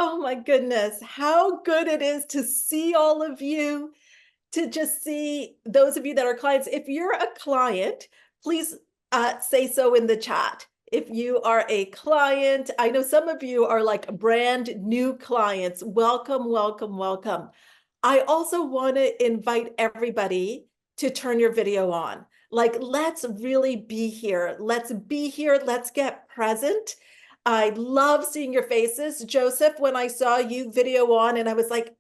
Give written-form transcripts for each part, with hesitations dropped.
Oh my goodness, how good it is to see all of you, to just see those of you that are clients. If you're a client, please say so in the chat. If you are a client, I know some of you are like brand new clients. Welcome, welcome, welcome. I also want to invite everybody to turn your video on. Like, let's really be here. Let's be here. Let's get present. I love seeing your faces. Joseph, when I saw you video on, and I was like,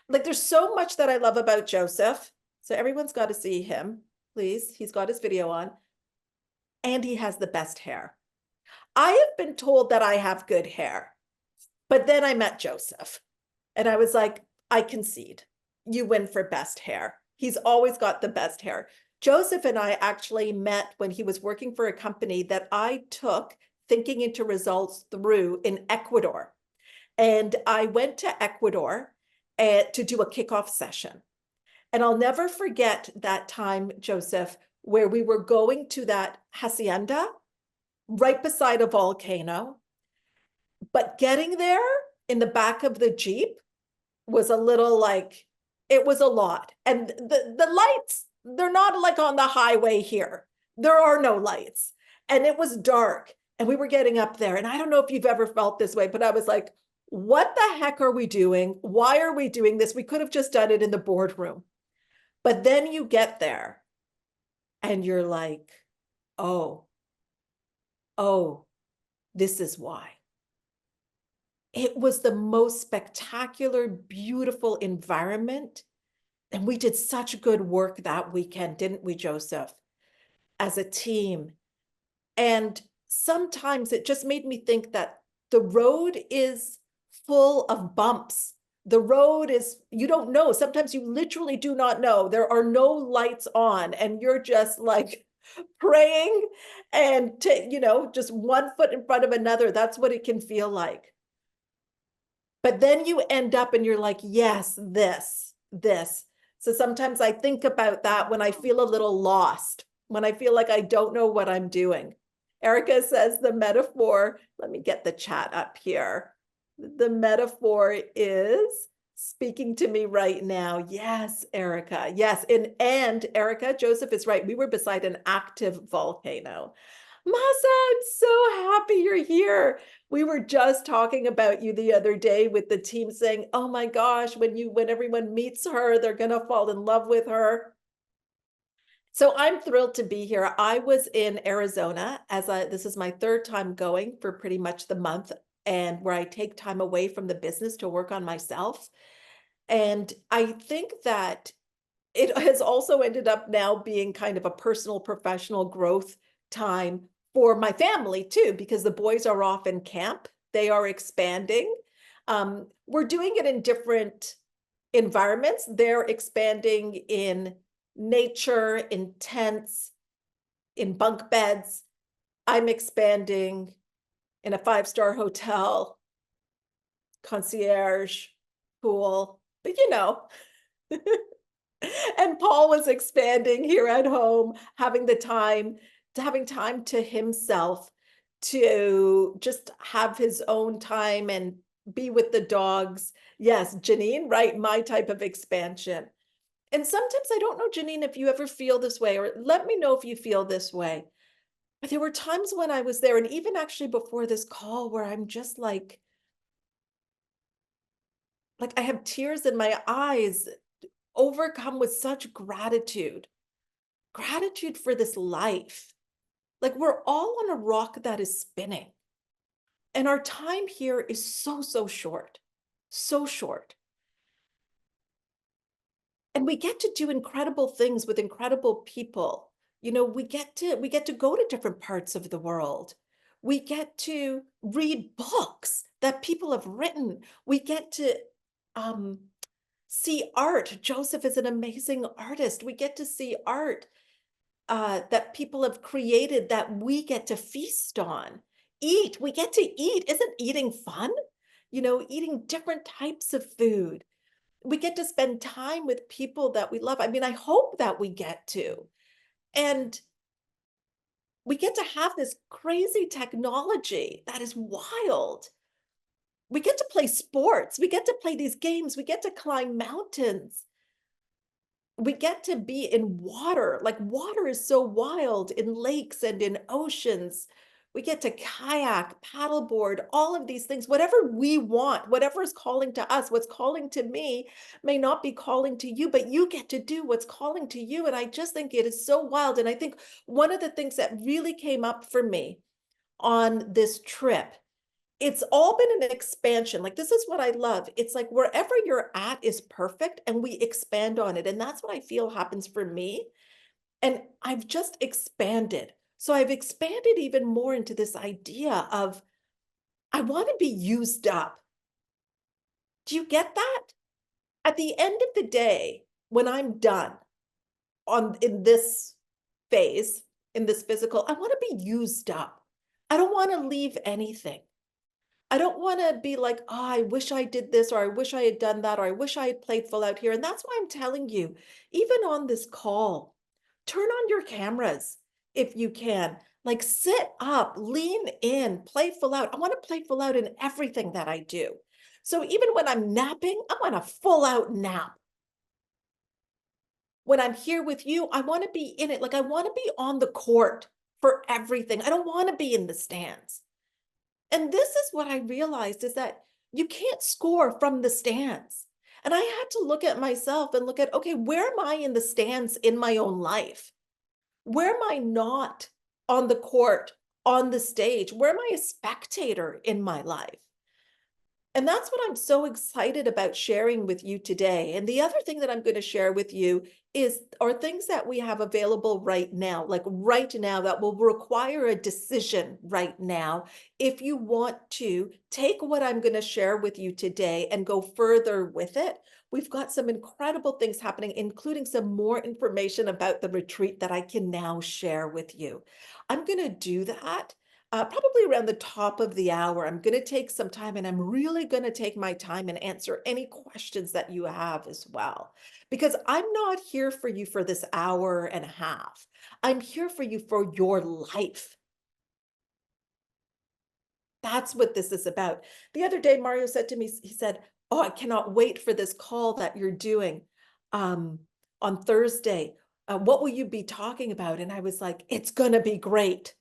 there's so much that I love about Joseph. So everyone's got to see him, please. He's got his video on, and he has the best hair. I have been told that I have good hair, but then I met Joseph, and I was like, I concede. You win for best hair. He's always got the best hair. Joseph and I actually met when he was working for a company that I took thinking into results through in Ecuador. And I went to Ecuador to do a kickoff session. And I'll never forget that time, Joseph, where we were going to that hacienda right beside a volcano. But getting there in the back of the Jeep was a little like, it was a lot. And the lights, they're not like on the highway here. There are no lights. And it was dark. And we were getting up there. And I don't know if you've ever felt this way, but I was like, what the heck are we doing? Why are we doing this? We could have just done it in the boardroom. But then you get there and you're like, oh, oh, this is why. It was the most spectacular, beautiful environment. And we did such good work that weekend, didn't we, Joseph, as a team? And sometimes it just made me think that the road is full of bumps. The road is, you don't know. Sometimes you literally do not know. There are no lights on, and you're just like praying and, just one foot in front of another. That's what it can feel like. But then you end up and you're like, yes, this. So sometimes I think about that when I feel a little lost, when I feel like I don't know what I'm doing. Erica says the metaphor, let me get the chat up here. The metaphor is speaking to me right now. Yes, Erica. Yes. And Erica, Joseph is right. We were beside an active volcano. Masa, I'm so happy you're here. We were just talking about you the other day with the team saying, oh my gosh, when everyone meets her, they're going to fall in love with her. So I'm thrilled to be here. I was in Arizona this is my third time going for pretty much the month, and where I take time away from the business to work on myself. And I think that it has also ended up now being kind of a personal, professional growth time for my family too, because the boys are off in camp. They are expanding. We're doing it in different environments. They're expanding in nature, in tents, in bunk beds. I'm expanding in a 5-star hotel, concierge, pool, but and Paul was expanding here at home, having time to himself, to just have his own time and be with the dogs. Yes, Janine, right? My type of expansion. And sometimes I don't know, Janine, if you ever feel this way, or let me know if you feel this way. But there were times when I was there, and even actually before this call, where I'm just like I have tears in my eyes, overcome with such gratitude for this life. Like, we're all on a rock that is spinning. And our time here is so, so short, so short. And we get to do incredible things with incredible people. We get to go to different parts of the world. We get to read books that people have written. We get to see art. Joseph is an amazing artist. We get to see art that people have created that we get to feast on. Eat. We get to eat. Isn't eating fun? Eating different types of food. We get to spend time with people that we love. I mean, I hope that we get to. And we get to have this crazy technology that is wild. We get to play sports. We get to play these games. We get to climb mountains. We get to be in water. Like water is so wild in lakes and in oceans. We get to kayak, paddleboard, all of these things, whatever we want, whatever is calling to us, what's calling to me may not be calling to you, but you get to do what's calling to you. And I just think it is so wild. And I think one of the things that really came up for me on this trip, it's all been an expansion. Like, this is what I love. It's like wherever you're at is perfect and we expand on it. And that's what I feel happens for me. And I've just expanded. So I've expanded even more into this idea of I want to be used up. Do you get that? At the end of the day, when I'm done in this phase, in this physical, I want to be used up. I don't want to leave anything. I don't want to be like, oh, I wish I did this, or I wish I had done that, or I wish I had played full out here. And that's why I'm telling you, even on this call, turn on your cameras if you can. Like, sit up, lean in, play full out. I want to play full out in everything that I do. So even when I'm napping, I want a full out nap. When I'm here with you, I want to be in it. Like, I want to be on the court for everything. I don't want to be in the stands. And this is what I realized is that you can't score from the stands. And I had to look at myself and look at, okay, where am I in the stands in my own life? Where am I not on the court, on the stage? Where am I a spectator in my life? And that's what I'm so excited about sharing with you today. And the other thing that I'm going to share with you are things that we have available right now, like right now, that will require a decision right now. If you want to take what I'm going to share with you today and go further with it, we've got some incredible things happening, including some more information about the retreat that I can now share with you. I'm going to do that probably around the top of the hour. I'm going to take some time and I'm really going to take my time and answer any questions that you have as well. Because I'm not here for you for this hour and a half. I'm here for you for your life. That's what this is about. The other day, Mario said to me, he said, oh, I cannot wait for this call that you're doing on Thursday. What will you be talking about? And I was like, it's going to be great.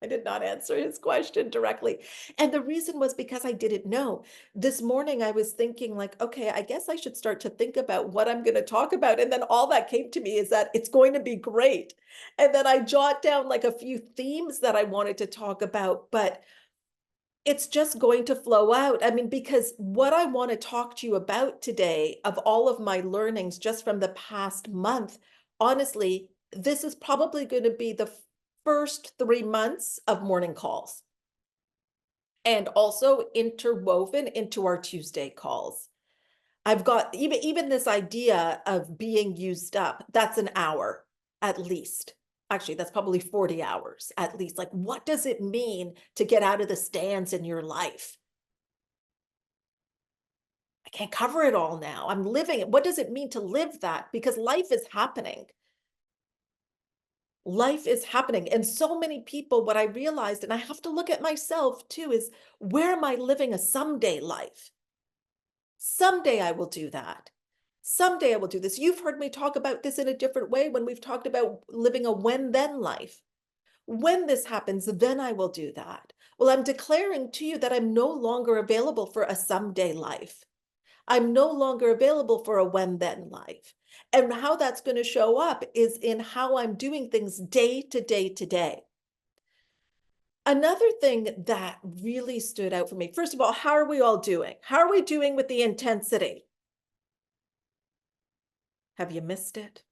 I did not answer his question directly. And the reason was because I didn't know. This morning I was thinking like, okay, I guess I should start to think about what I'm going to talk about. And then all that came to me is that it's going to be great. And then I jot down like a few themes that I wanted to talk about, but it's just going to flow out. I mean, because what I want to talk to you about today, of all of my learnings just from the past month, honestly, this is probably going to be the first 3 months of morning calls and also interwoven into our Tuesday calls. I've got even this idea of being used up. That's an hour at least. Actually, that's probably 40 hours at least. Like, what does it mean to get out of the stands in your life? I can't cover it all now. I'm living it. What does it mean to live that? Because life is happening. Life is happening. And so many people, what I realized, and I have to look at myself too, is where am I living a someday life? Someday I will do that. Someday I will do this. You've heard me talk about this in a different way when we've talked about living a when then life. When this happens, then I will do that. Well, I'm declaring to you that I'm no longer available for a someday life. I'm no longer available for a when then life. And how that's going to show up is in how I'm doing things day to day to day. Another thing that really stood out for me, first of all, how are we all doing? How are we doing with the intensity? Have you missed it?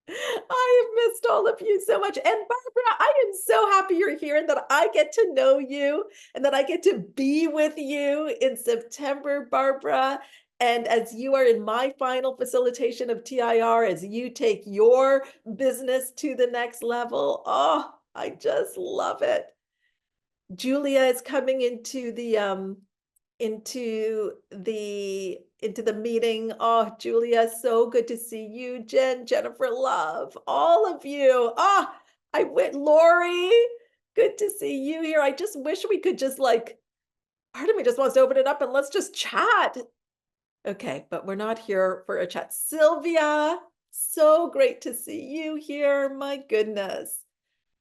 I have missed all of you so much. And Barbara, I am so happy you're here and that I get to know you and that I get to be with you in September, Barbara. And as you are in my final facilitation of TIR, as you take your business to the next level, oh, I just love it. Julia is coming into the meeting. Oh, Julia, so good to see you. Jen, Jennifer, love, all of you. Oh, I went, Lori, good to see you here. I just wish we could just like Part of me just wants to open it up and let's just chat. Okay, but we're not here for a chat. Sylvia, so great to see you here. My goodness.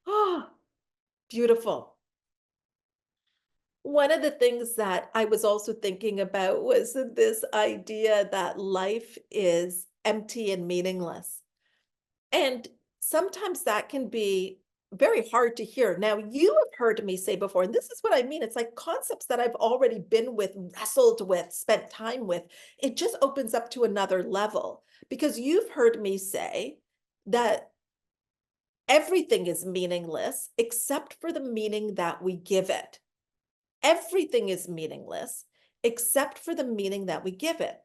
Oh, beautiful. One of the things that I was also thinking about was this idea that life is empty and meaningless. And sometimes that can be very hard to hear. Now, you have heard me say before, and this is what I mean. It's like concepts that I've already been with, wrestled with, spent time with. It just opens up to another level because you've heard me say that everything is meaningless except for the meaning that we give it. Everything is meaningless except for the meaning that we give it.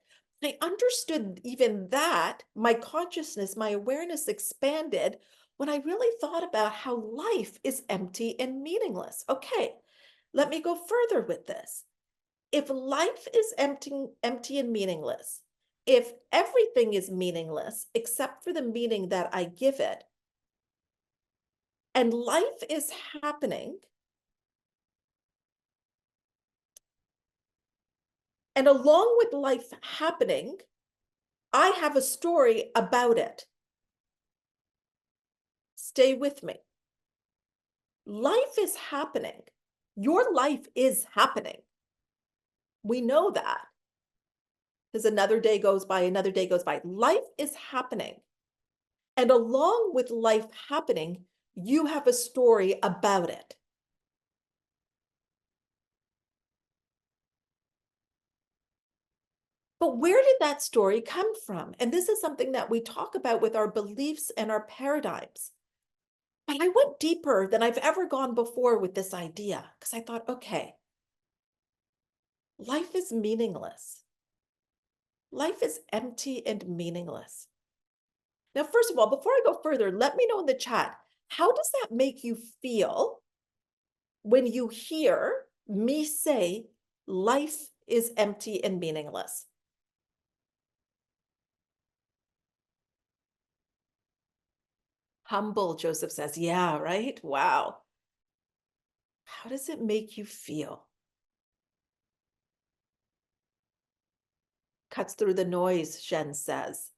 I understood even that, my consciousness, my awareness expanded when I really thought about how life is empty and meaningless. Okay, let me go further with this. If life is empty and meaningless, if everything is meaningless except for the meaning that I give it, and life is happening, and along with life happening, I have a story about it. Stay with me. Life is happening. Your life is happening. We know that because another day goes by, another day goes by. Life is happening. And along with life happening, you have a story about it. But where did that story come from? And this is something that we talk about with our beliefs and our paradigms. But I went deeper than I've ever gone before with this idea because I thought, okay, life is meaningless. Life is empty and meaningless. Now, first of all, before I go further, let me know in the chat, how does that make you feel when you hear me say life is empty and meaningless? Humble, Joseph says. Yeah, right? Wow. How does it make you feel? Cuts through the noise, Shen says.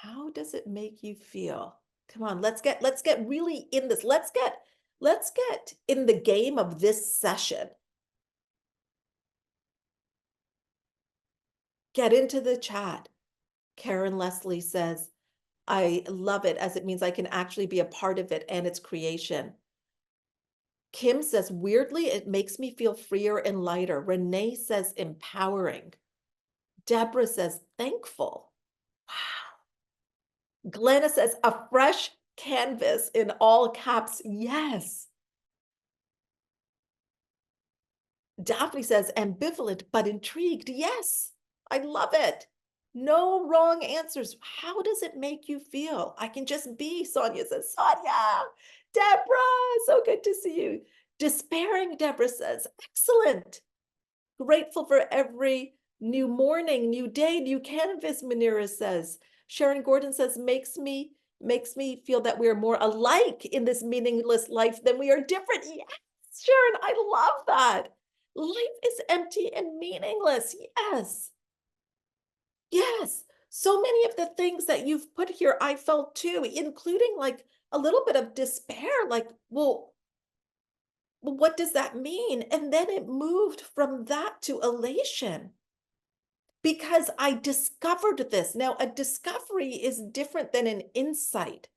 How does it make you feel? Come on, let's get really in this. Let's get in the game of this session. Get into the chat. Karen Leslie says, I love it as it means I can actually be a part of it and its creation. Kim says, weirdly, it makes me feel freer and lighter. Renee says, empowering. Deborah says, thankful. Wow. Glenna says, a fresh canvas in all caps. Yes. Daphne says, ambivalent but intrigued. Yes, I love it. No wrong answers. How does it make you feel? I can just be, Sonia says. Sonia, Deborah, so good to see you. Despairing, Deborah says, excellent. Grateful for every new morning, new day, new canvas, Manira says. Sharon Gordon says, makes me feel that we're more alike in this meaningless life than we are different. Yes, Sharon, I love that. Life is empty and meaningless. Yes. Yes. So many of the things that you've put here, I felt too, including like a little bit of despair. Like, well, what does that mean? And then it moved from that to elation because I discovered this. Now, a discovery is different than an insight.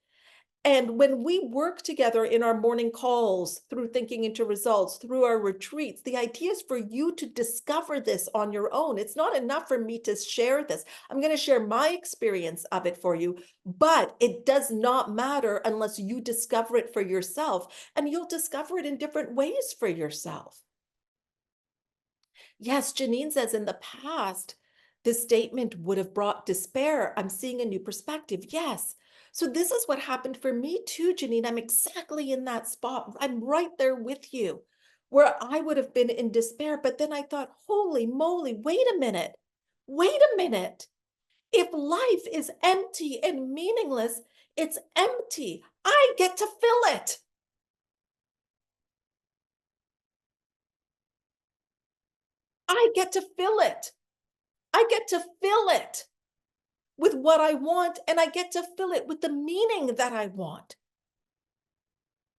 And when we work together in our morning calls, through thinking into results, through our retreats, the idea is for you to discover this on your own. It's not enough for me to share this. I'm going to share my experience of it for you, but it does not matter unless you discover it for yourself, and you'll discover it in different ways for yourself. Yes, Janine says in the past, this statement would have brought despair. I'm seeing a new perspective. Yes. So this is what happened for me too, Janine. I'm exactly in that spot. I'm right there with you where I would have been in despair. But then I thought, holy moly, wait a minute. Wait a minute. If life is empty and meaningless, it's empty. I get to fill it. I get to fill it. I get to fill it with what I want, and I get to fill it with the meaning that I want.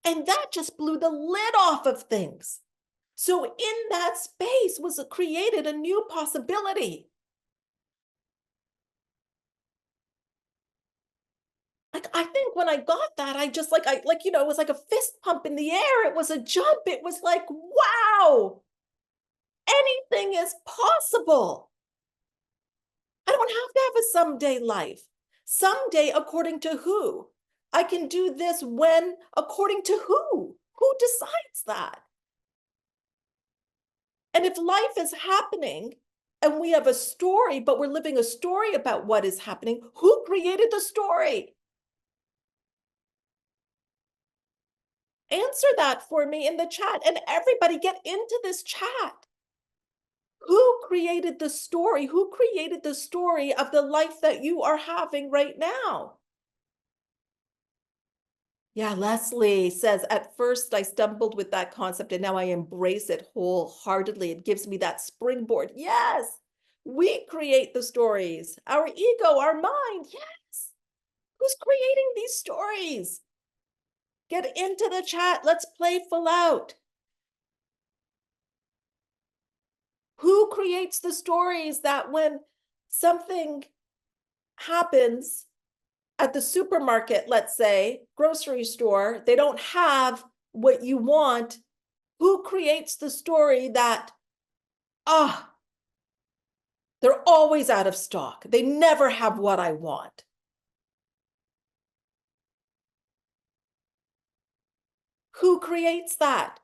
And that just blew the lid off of things. So in that space was created a new possibility. Like, I think when I got that, I just it was like a fist pump in the air. It was a jump. It was like, wow, anything is possible. I don't have to have a someday life. Someday, according to who? I can do this when, according to who? Who decides that? And if life is happening and we have a story, but we're living a story about what is happening, who created the story? Answer that for me in the chat, and everybody get into this chat. Who created the story? Who created the story of the life that you are having right now? Yeah, Leslie says, at first I stumbled with that concept and now I embrace it wholeheartedly. It gives me that springboard. Yes, we create the stories, our ego, our mind. Yes. Who's creating these stories? Get into the chat. Let's play full out. Who creates the stories that when something happens at the supermarket, let's say, grocery store, they don't have what you want? Who creates the story that, ah, they're always out of stock. They never have what I want. Who creates that?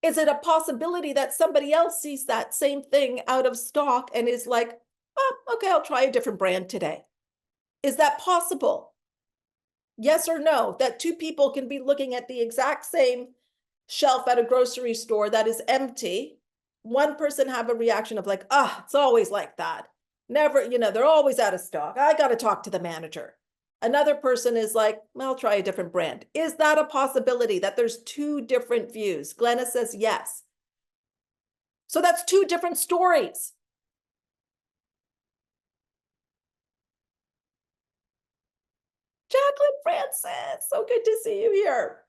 Is it a possibility that somebody else sees that same thing out of stock and is like, oh, okay, I'll try a different brand today? Is that possible? Yes or no? That two people can be looking at the exact same shelf at a grocery store that is empty. One person have a reaction of like, ah, it's always like that. Never, they're always out of stock. I got to talk to the manager. Another person is like, well, I'll try a different brand. Is that a possibility that there's two different views? Glenna says yes. So that's two different stories. Jacqueline Francis, so good to see you here.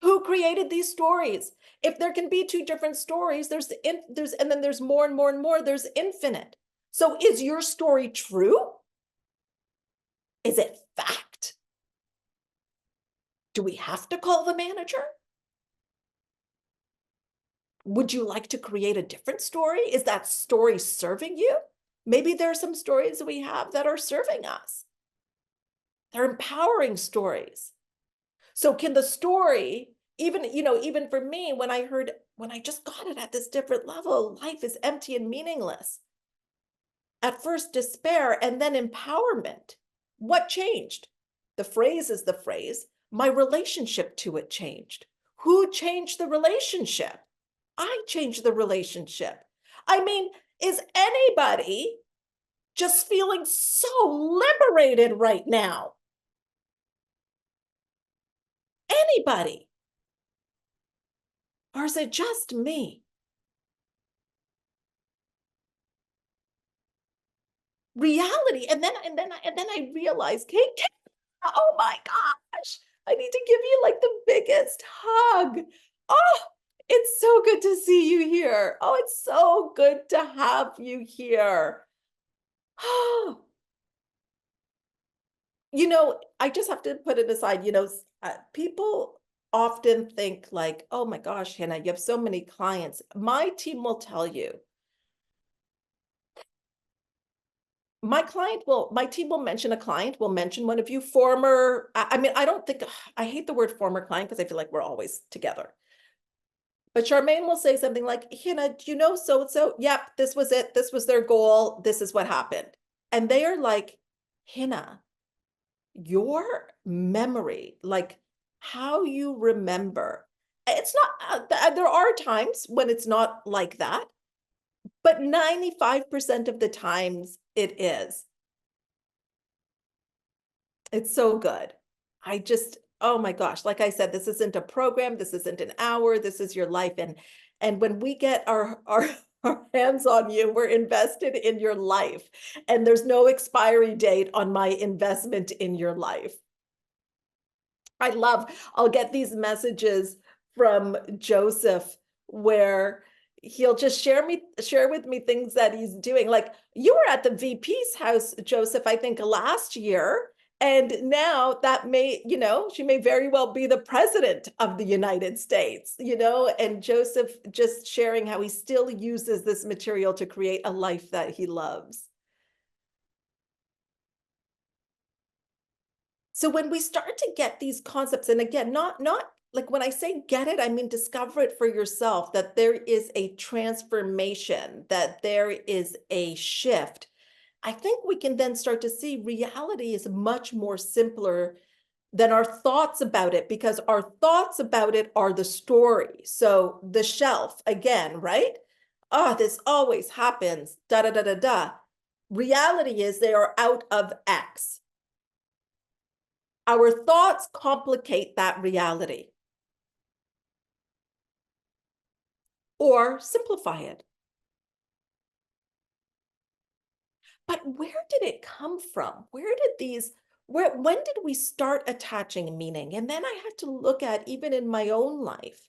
Who created these stories? If there can be two different stories, and then there's more and more and more, there's infinite. So is your story true? Is it fact? Do we have to call the manager? Would you like to create a different story? Is that story serving you? Maybe there are some stories we have that are serving us. They're empowering stories. So can the story, even for me, when I just got it at this different level, life is empty and meaningless. At first despair and then empowerment. What changed? The phrase is the phrase. My relationship to it changed. Who changed the relationship? I changed the relationship. I mean, is anybody just feeling so liberated right now? Anybody? Or is it just me? Reality. And then I realized, Kate, oh my gosh, I need to give you like the biggest hug. Oh, it's so good to see you here. Oh, it's so good to have you here. Oh, I just have to put it aside. People often think like, oh my gosh, Hannah, you have so many clients. My team will tell you, my team will mention a client, will mention one of you former, I mean, I don't think, I hate the word former client because I feel like we're always together. But Charmaine will say something like, Hannah, do you know so-and-so? Yep, this was it. This was their goal. This is what happened. And they are like, Hannah, your memory, like how you remember, it's not, there are times when it's not like that, but 95% of the times it is. It's so good. I just, Oh my gosh, like I said, this isn't a program, this isn't an hour, this is your life. And when we get our our hands on you, we're invested in your life. And there's no expiry date on my investment in your life. I'll get these messages from Joseph where he'll just share with me things that he's doing. Like you were at the VP's house, Joseph, I think last year. And now that she may very well be the president of the United States, and Joseph just sharing how he still uses this material to create a life that he loves. So when we start to get these concepts, and again, not like when I say get it, I mean discover it for yourself, that there is a transformation, that there is a shift. I think we can then start to see reality is much more simpler than our thoughts about it, because our thoughts about it are the story. So the shelf again, right? Oh, this always happens, da da da da da. Reality is they are out of X. Our thoughts complicate that reality or simplify it. But where did it come from? When did we start attaching meaning? And then I had to look at, even in my own life,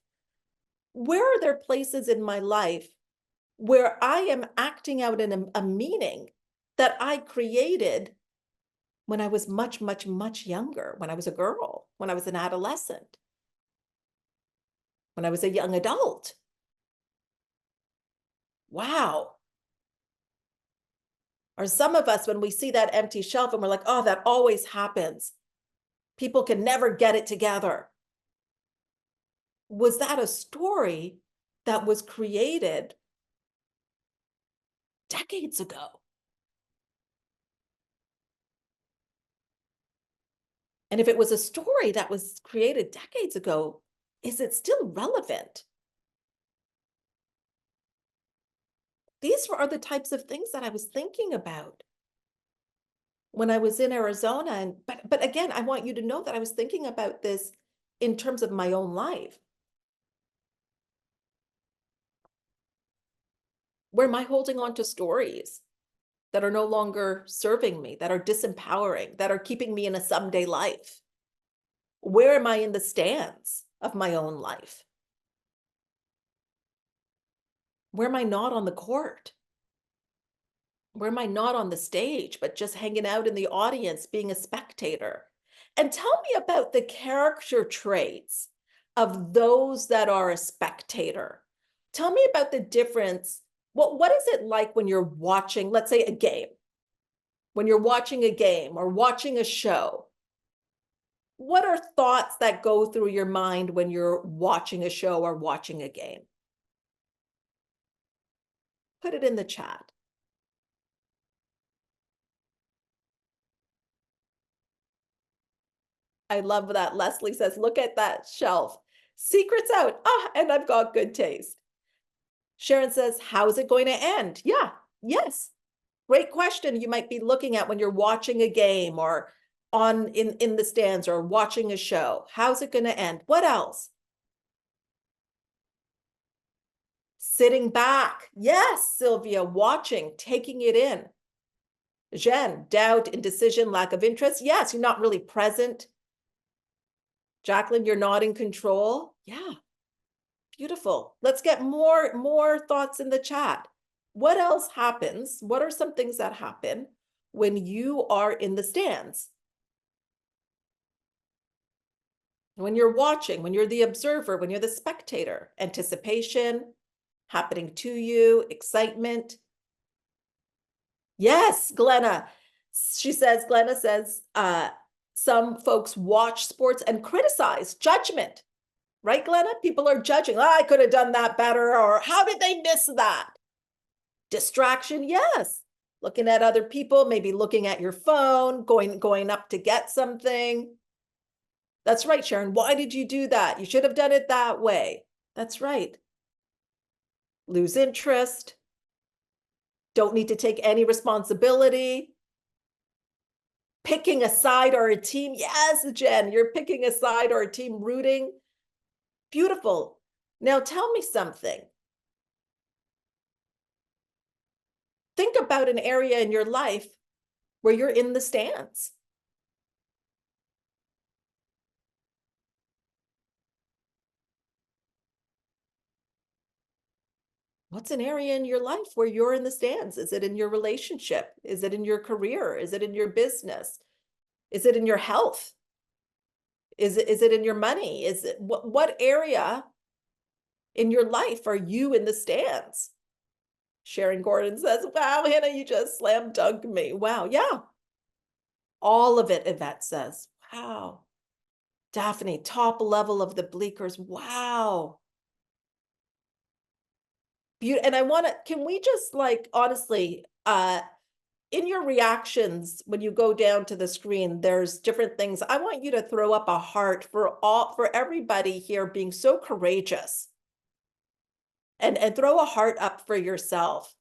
where are there places in my life where I am acting out in a meaning that I created when I was much, much, much younger, when I was a girl, when I was an adolescent, when I was a young adult? Wow. Or some of us, when we see that empty shelf and we're like, oh, that always happens. People can never get it together. Was that a story that was created decades ago? And if it was a story that was created decades ago, is it still relevant? These are the types of things that I was thinking about when I was in Arizona. And but again, I want you to know that I was thinking about this in terms of my own life. Where am I holding on to stories that are no longer serving me, that are disempowering, that are keeping me in a someday life? Where am I in the stands of my own life? Where am I not on the court? Where am I not on the stage, but just hanging out in the audience, being a spectator? And tell me about the character traits of those that are a spectator. Tell me about the difference. What is it like when you're watching, let's say, a game? When you're watching a game or watching a show, what are thoughts that go through your mind when you're watching a show or watching a game? Put it in the chat. I love that. Leslie says, look at that shelf. Secrets out. Ah, and I've got good taste. Sharon says, how is it going to end? Yeah, yes. Great question you might be looking at when you're watching a game or in the stands or watching a show. How's it going to end? What else? Sitting back. Yes, Sylvia, watching, taking it in. Jen, doubt, indecision, lack of interest. Yes, you're not really present. Jacqueline, you're not in control. Yeah, beautiful. Let's get more thoughts in the chat. What else happens? What are some things that happen when you are in the stands? When you're watching, when you're the observer, when you're the spectator? Anticipation, happening to you, excitement. Yes, Glenna. Glenna says, some folks watch sports and criticize, judgment, right, Glenna? People are judging, oh, I could have done that better, or how did they miss that? Distraction, yes. Looking at other people, maybe looking at your phone, going up to get something. That's right, Sharon. Why did you do that? You should have done it that way. That's right. Lose interest. Don't need to take any responsibility. picking a side or a team. Yes, Jen, you're picking a side or a team, rooting. Beautiful. Now tell me something. Think about an area in your life where you're in the stands. What's an area in your life where you're in the stands? Is it in your relationship? Is it in your career? Is it in your business? Is it in your health? Is it in your money? Is it what area in your life are you in the stands? Sharon Gordon says, wow, Hannah, you just slam dunked me. Wow, yeah. All of it, Yvette says. Wow. Daphne, top level of the bleakers. Wow. And I want to, can we just like, honestly, in your reactions, when you go down to the screen, there's different things. I want you to throw up a heart for everybody here being so courageous, and throw a heart up for yourself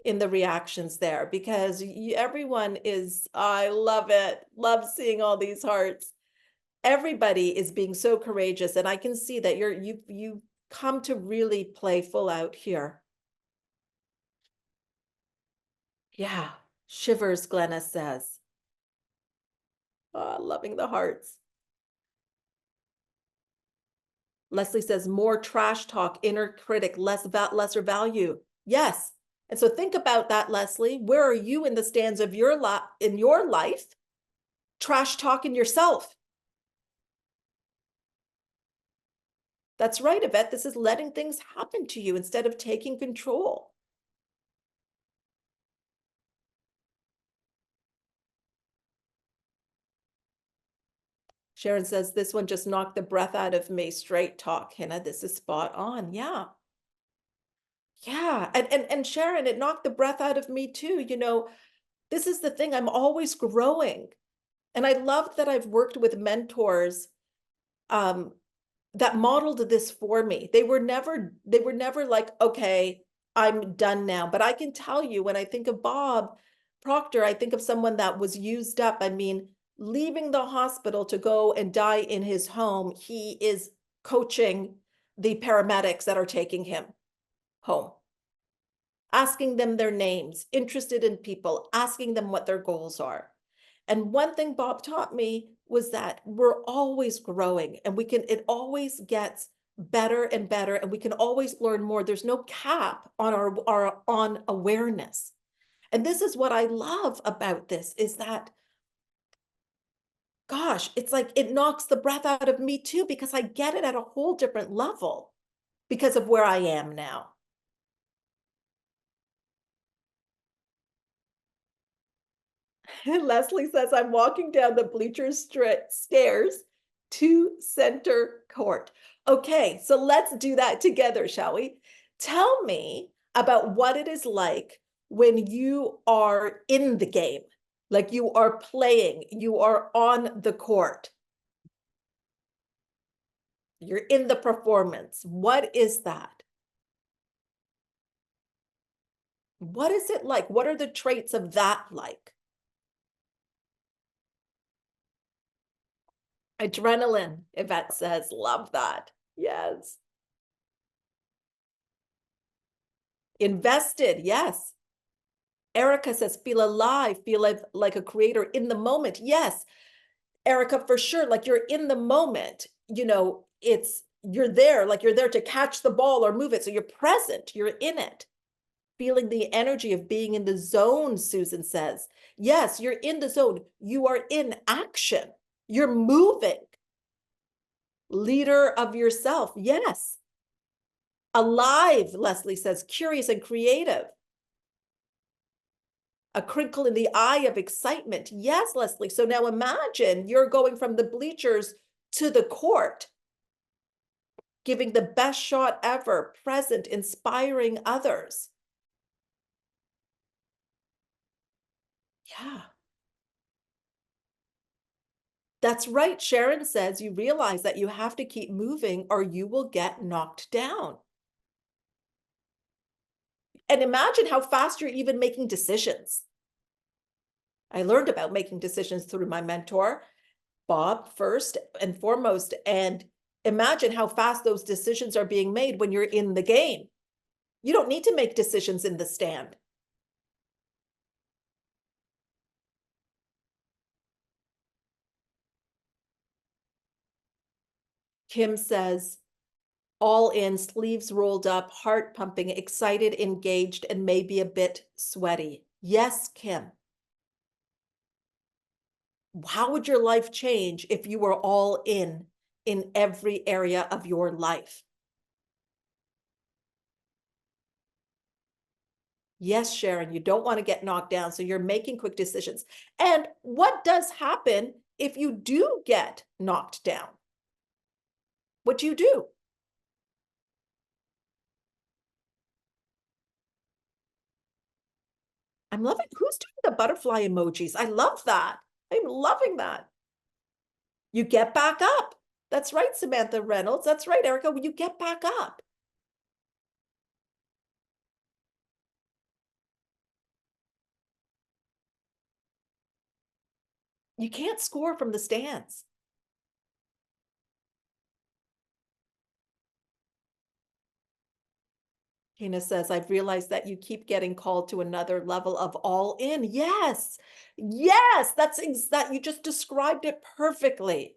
in the reactions there, because everyone is, I love it. Love seeing all these hearts. Everybody is being so courageous. And I can see that you come to really play full out here. Yeah. Shivers, Glenna says. Oh, loving the hearts. Leslie says, more trash talk, inner critic, lesser value. Yes. And so think about that, Leslie. Where are you in the stands of your life? Trash talking yourself. That's right, Yvette. This is letting things happen to you instead of taking control. Sharon says, this one just knocked the breath out of me. Straight talk, Hannah. This is spot on. Yeah. Yeah. And Sharon, it knocked the breath out of me too. You know, this is the thing. I'm always growing. And I love that I've worked with mentors that modeled this for me. They were never like, okay, I'm done now. But I can tell you, when I think of Bob Proctor, I think of someone that was used up. I mean, leaving the hospital to go and die in his home, he is coaching the paramedics that are taking him home, asking them their names, interested in people, asking them what their goals are. And one thing Bob taught me was that we're always growing, and it always gets better and better, and we can always learn more. There's no cap on our on awareness. And this is what I love about this, is that, gosh, it's like it knocks the breath out of me too, because I get it at a whole different level because of where I am now. Leslie says, I'm walking down the bleachers stairs to center court. Okay, so let's do that together, shall we? Tell me about what it is like when you are in the game, like you are playing, you are on the court, you're in the performance. What is that? What is it like? What are the traits of that like? Adrenaline, Yvette says, love that. Yes. Invested, yes. Erica says, feel alive, feel like a creator in the moment. Yes, Erica, for sure. Like you're in the moment, you know, you're there, like you're there to catch the ball or move it. So you're present, you're in it. Feeling the energy of being in the zone, Susan says. Yes, you're in the zone. You are in action. You're moving. Leader of yourself. Yes. Alive, Leslie says, curious and creative. A crinkle in the eye of excitement. Yes, Leslie. So now imagine you're going from the bleachers to the court, giving the best shot ever, present, inspiring others. Yeah. That's right. Sharon says you realize that you have to keep moving or you will get knocked down. And imagine how fast you're even making decisions. I learned about making decisions through my mentor, Bob, first and foremost. And imagine how fast those decisions are being made when you're in the game. You don't need to make decisions in the stand. Kim says, all in, sleeves rolled up, heart pumping, excited, engaged, and maybe a bit sweaty. Yes, Kim. How would your life change if you were all in every area of your life? Yes, Sharon, you don't want to get knocked down, so you're making quick decisions. And what does happen if you do get knocked down? What do you do? I'm loving, who's doing the butterfly emojis? I love that. I'm loving that. You get back up. That's right, Samantha Reynolds. That's right, Erica. You get back up. You can't score from the stands. Hina says, I've realized that you keep getting called to another level of all in. Yes. Yes. That you just described it perfectly.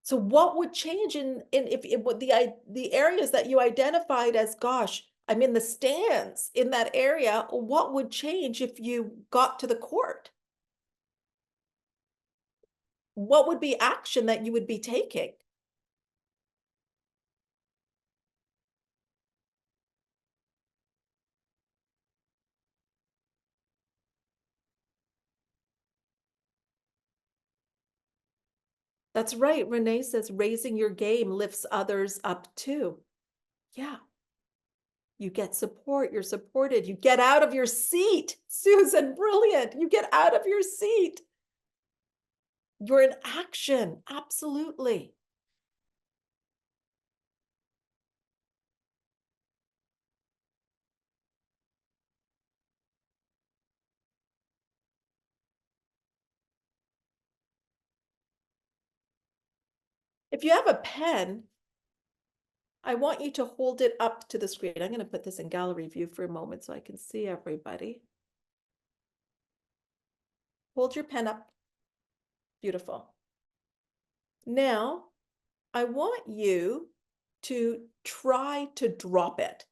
So what would change in if it would the areas that you identified as, gosh, I'm in the stands in that area, what would change if you got to the court? What would be action that you would be taking? That's right. Renee says raising your game lifts others up too. Yeah. You get support, you're supported, you get out of your seat. Susan, brilliant. You get out of your seat. You're in action. Absolutely. If you have a pen, I want you to hold it up to the screen. I'm going to put this in gallery view for a moment so I can see everybody. Hold your pen up. Beautiful. Now, I want you to try to drop it.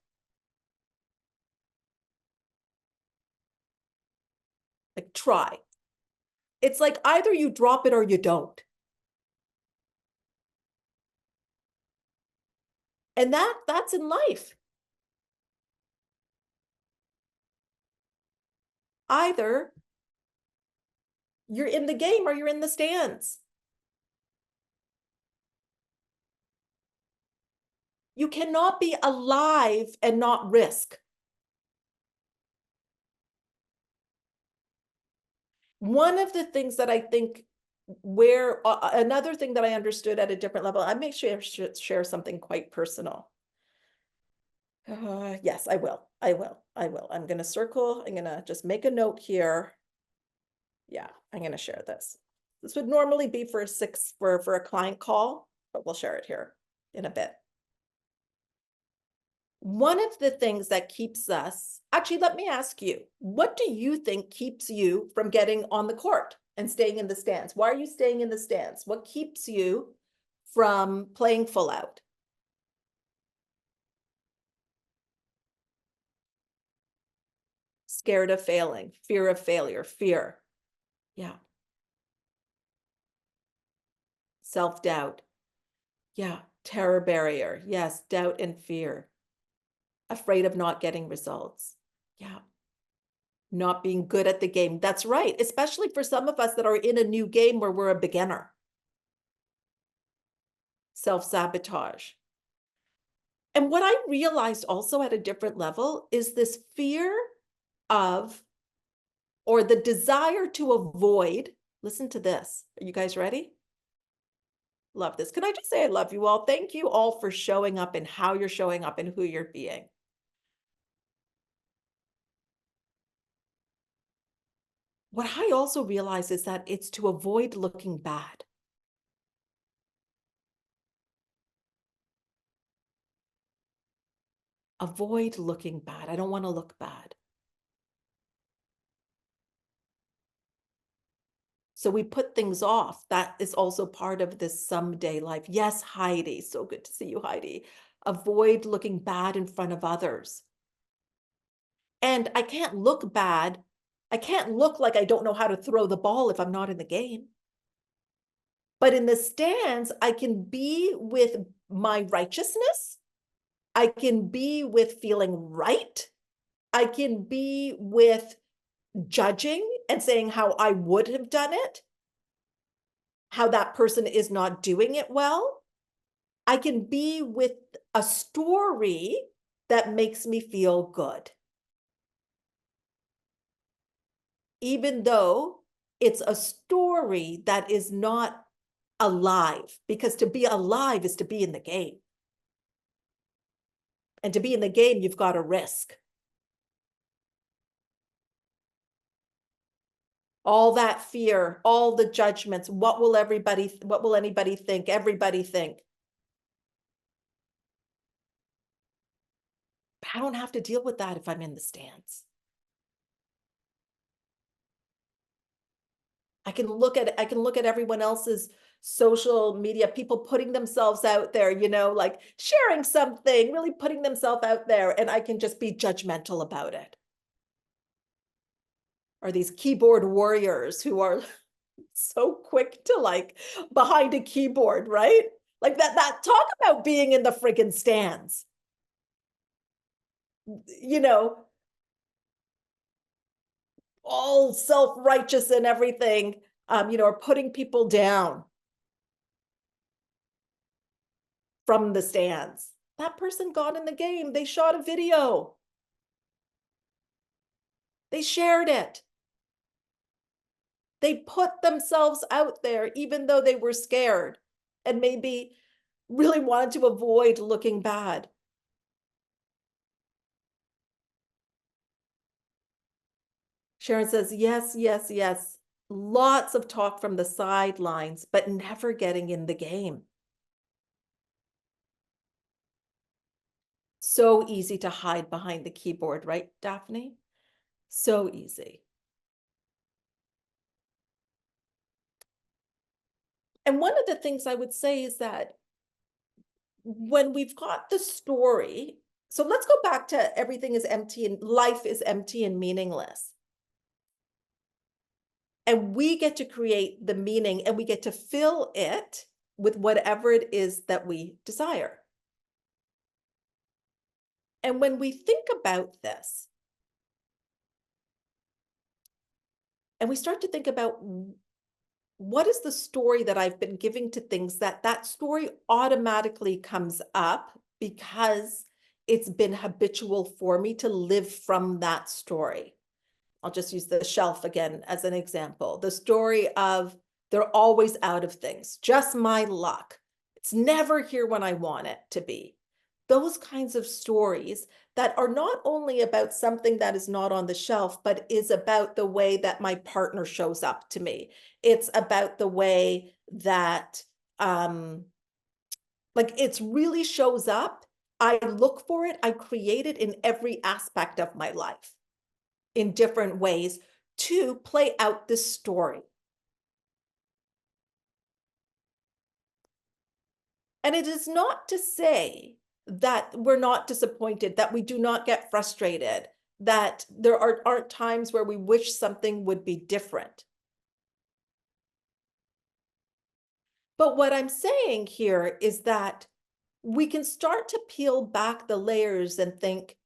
Like, try. It's like either you drop it or you don't. And that's in life. Either you're in the game or you're in the stands. You cannot be alive and not risk. One of the things that I think where another thing that I understood at a different level, I may share something quite personal. Yes, I will. I will. I will. I'm going to circle. I'm going to just make a note here. Yeah, I'm going to share this. This would normally be for a client call, but we'll share it here in a bit. One of the things that keeps us, actually, let me ask you, what do you think keeps you from getting on the court and staying in the stands? Why are you staying in the stands? What keeps you from playing full out? Scared of failing, fear of failure, fear. Yeah. Self-doubt. Yeah. Terror barrier. Yes. Doubt and fear. Afraid of not getting results. Yeah. Not being good at the game. That's right. Especially for some of us that are in a new game where we're a beginner. Self-sabotage. And what I realized also at a different level is this fear of, or the desire to avoid, listen to this. Are you guys ready? Love this. Can I just say I love you all? Thank you all for showing up and how you're showing up and who you're being. What I also realize is that it's to avoid looking bad. Avoid looking bad. I don't want to look bad. So we put things off. That is also part of this someday life. Yes, Heidi. So good to see you, Heidi. Avoid looking bad in front of others. And I can't look bad. I can't look like I don't know how to throw the ball if I'm not in the game. But in the stands, I can be with my righteousness. I can be with feeling right. I can be with judging and saying how I would have done it, how that person is not doing it well. I can be with a story that makes me feel good, even though it's a story that is not alive, because to be alive is to be in the game. And to be in the game, you've got to risk. All that fear, all the judgments, what will anybody think? Everybody think. But I don't have to deal with that if I'm in the stands. I can look at everyone else's social media, people putting themselves out there, like sharing something, really putting themselves out there, and I can just be judgmental about it. Or these keyboard warriors who are so quick to like behind a keyboard, right? Like that talk about being in the friggin' stands. You know, all self-righteous and everything, or putting people down from the stands. That person got in the game. They shot a video. They shared it. They put themselves out there, even though they were scared and maybe really wanted to avoid looking bad. Sharon says, yes, yes, yes. Lots of talk from the sidelines, but never getting in the game. So easy to hide behind the keyboard, right, Daphne? So easy. And one of the things I would say is that when we've got the story, so let's go back to everything is empty and life is empty and meaningless. And we get to create the meaning and we get to fill it with whatever it is that we desire. And when we think about this, and we start to think about what is the story that I've been giving to things, that story automatically comes up because it's been habitual for me to live from that story. I'll just use the shelf again as an example. The story of they're always out of things, just my luck. It's never here when I want it to be. Those kinds of stories that are not only about something that is not on the shelf, but is about the way that my partner shows up to me. It's about the way that, like it really shows up. I look for it. I create it in every aspect of my life in different ways to play out this story. And it is not to say that we're not disappointed, that we do not get frustrated, that there aren't times where we wish something would be different. But what I'm saying here is that we can start to peel back the layers and think,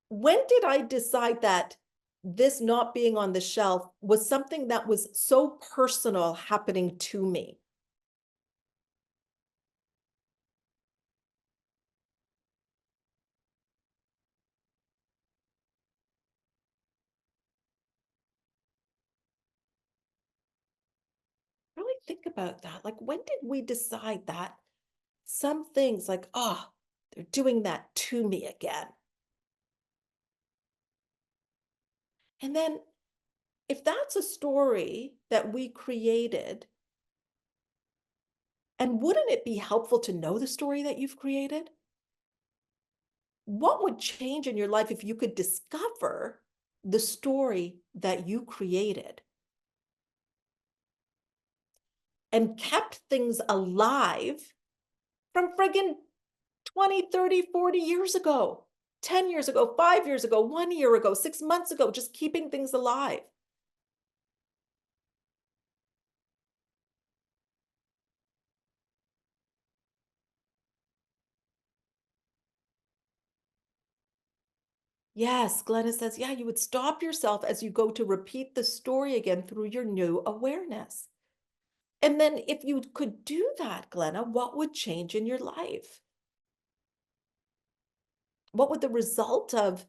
when did I decide that this not being on the shelf was something that was so personal happening to me? Really think about that. Like, when did we decide that some things like, oh, they're doing that to me again? And then if that's a story that we created, and wouldn't it be helpful to know the story that you've created? What would change in your life if you could discover the story that you created and kept things alive from friggin' 20, 30, 40 years ago, 10 years ago, 5 years ago, 1 year ago, 6 months ago, just keeping things alive? Yes, Glenna says, yeah, you would stop yourself as you go to repeat the story again through your new awareness. And then if you could do that, Glenna, what would change in your life? What would the result of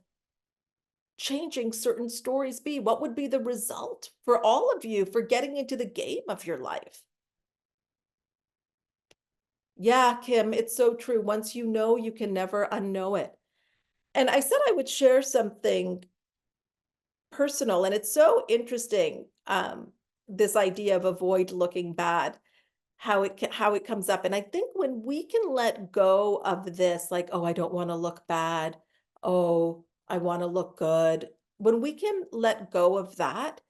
changing certain stories be? What would be the result for all of you for getting into the game of your life? Yeah, Kim, it's so true. Once you know, you can never unknow it. And I said I would share something personal, and it's so interesting, this idea of avoid looking bad, how it comes up. And I think when we can let go of this, like, oh, I don't want to look bad, oh, I want to look good. When we can let go of that,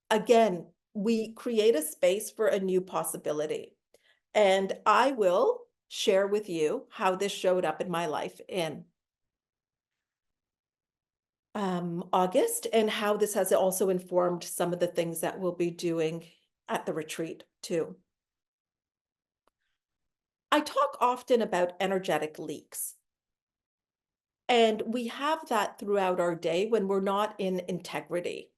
again, we create a space for a new possibility. And I will share with you how this showed up in my life in August, and how this has also informed some of the things that we'll be doing at the retreat too. I talk often about energetic leaks, and we have that throughout our day when we're not in integrity.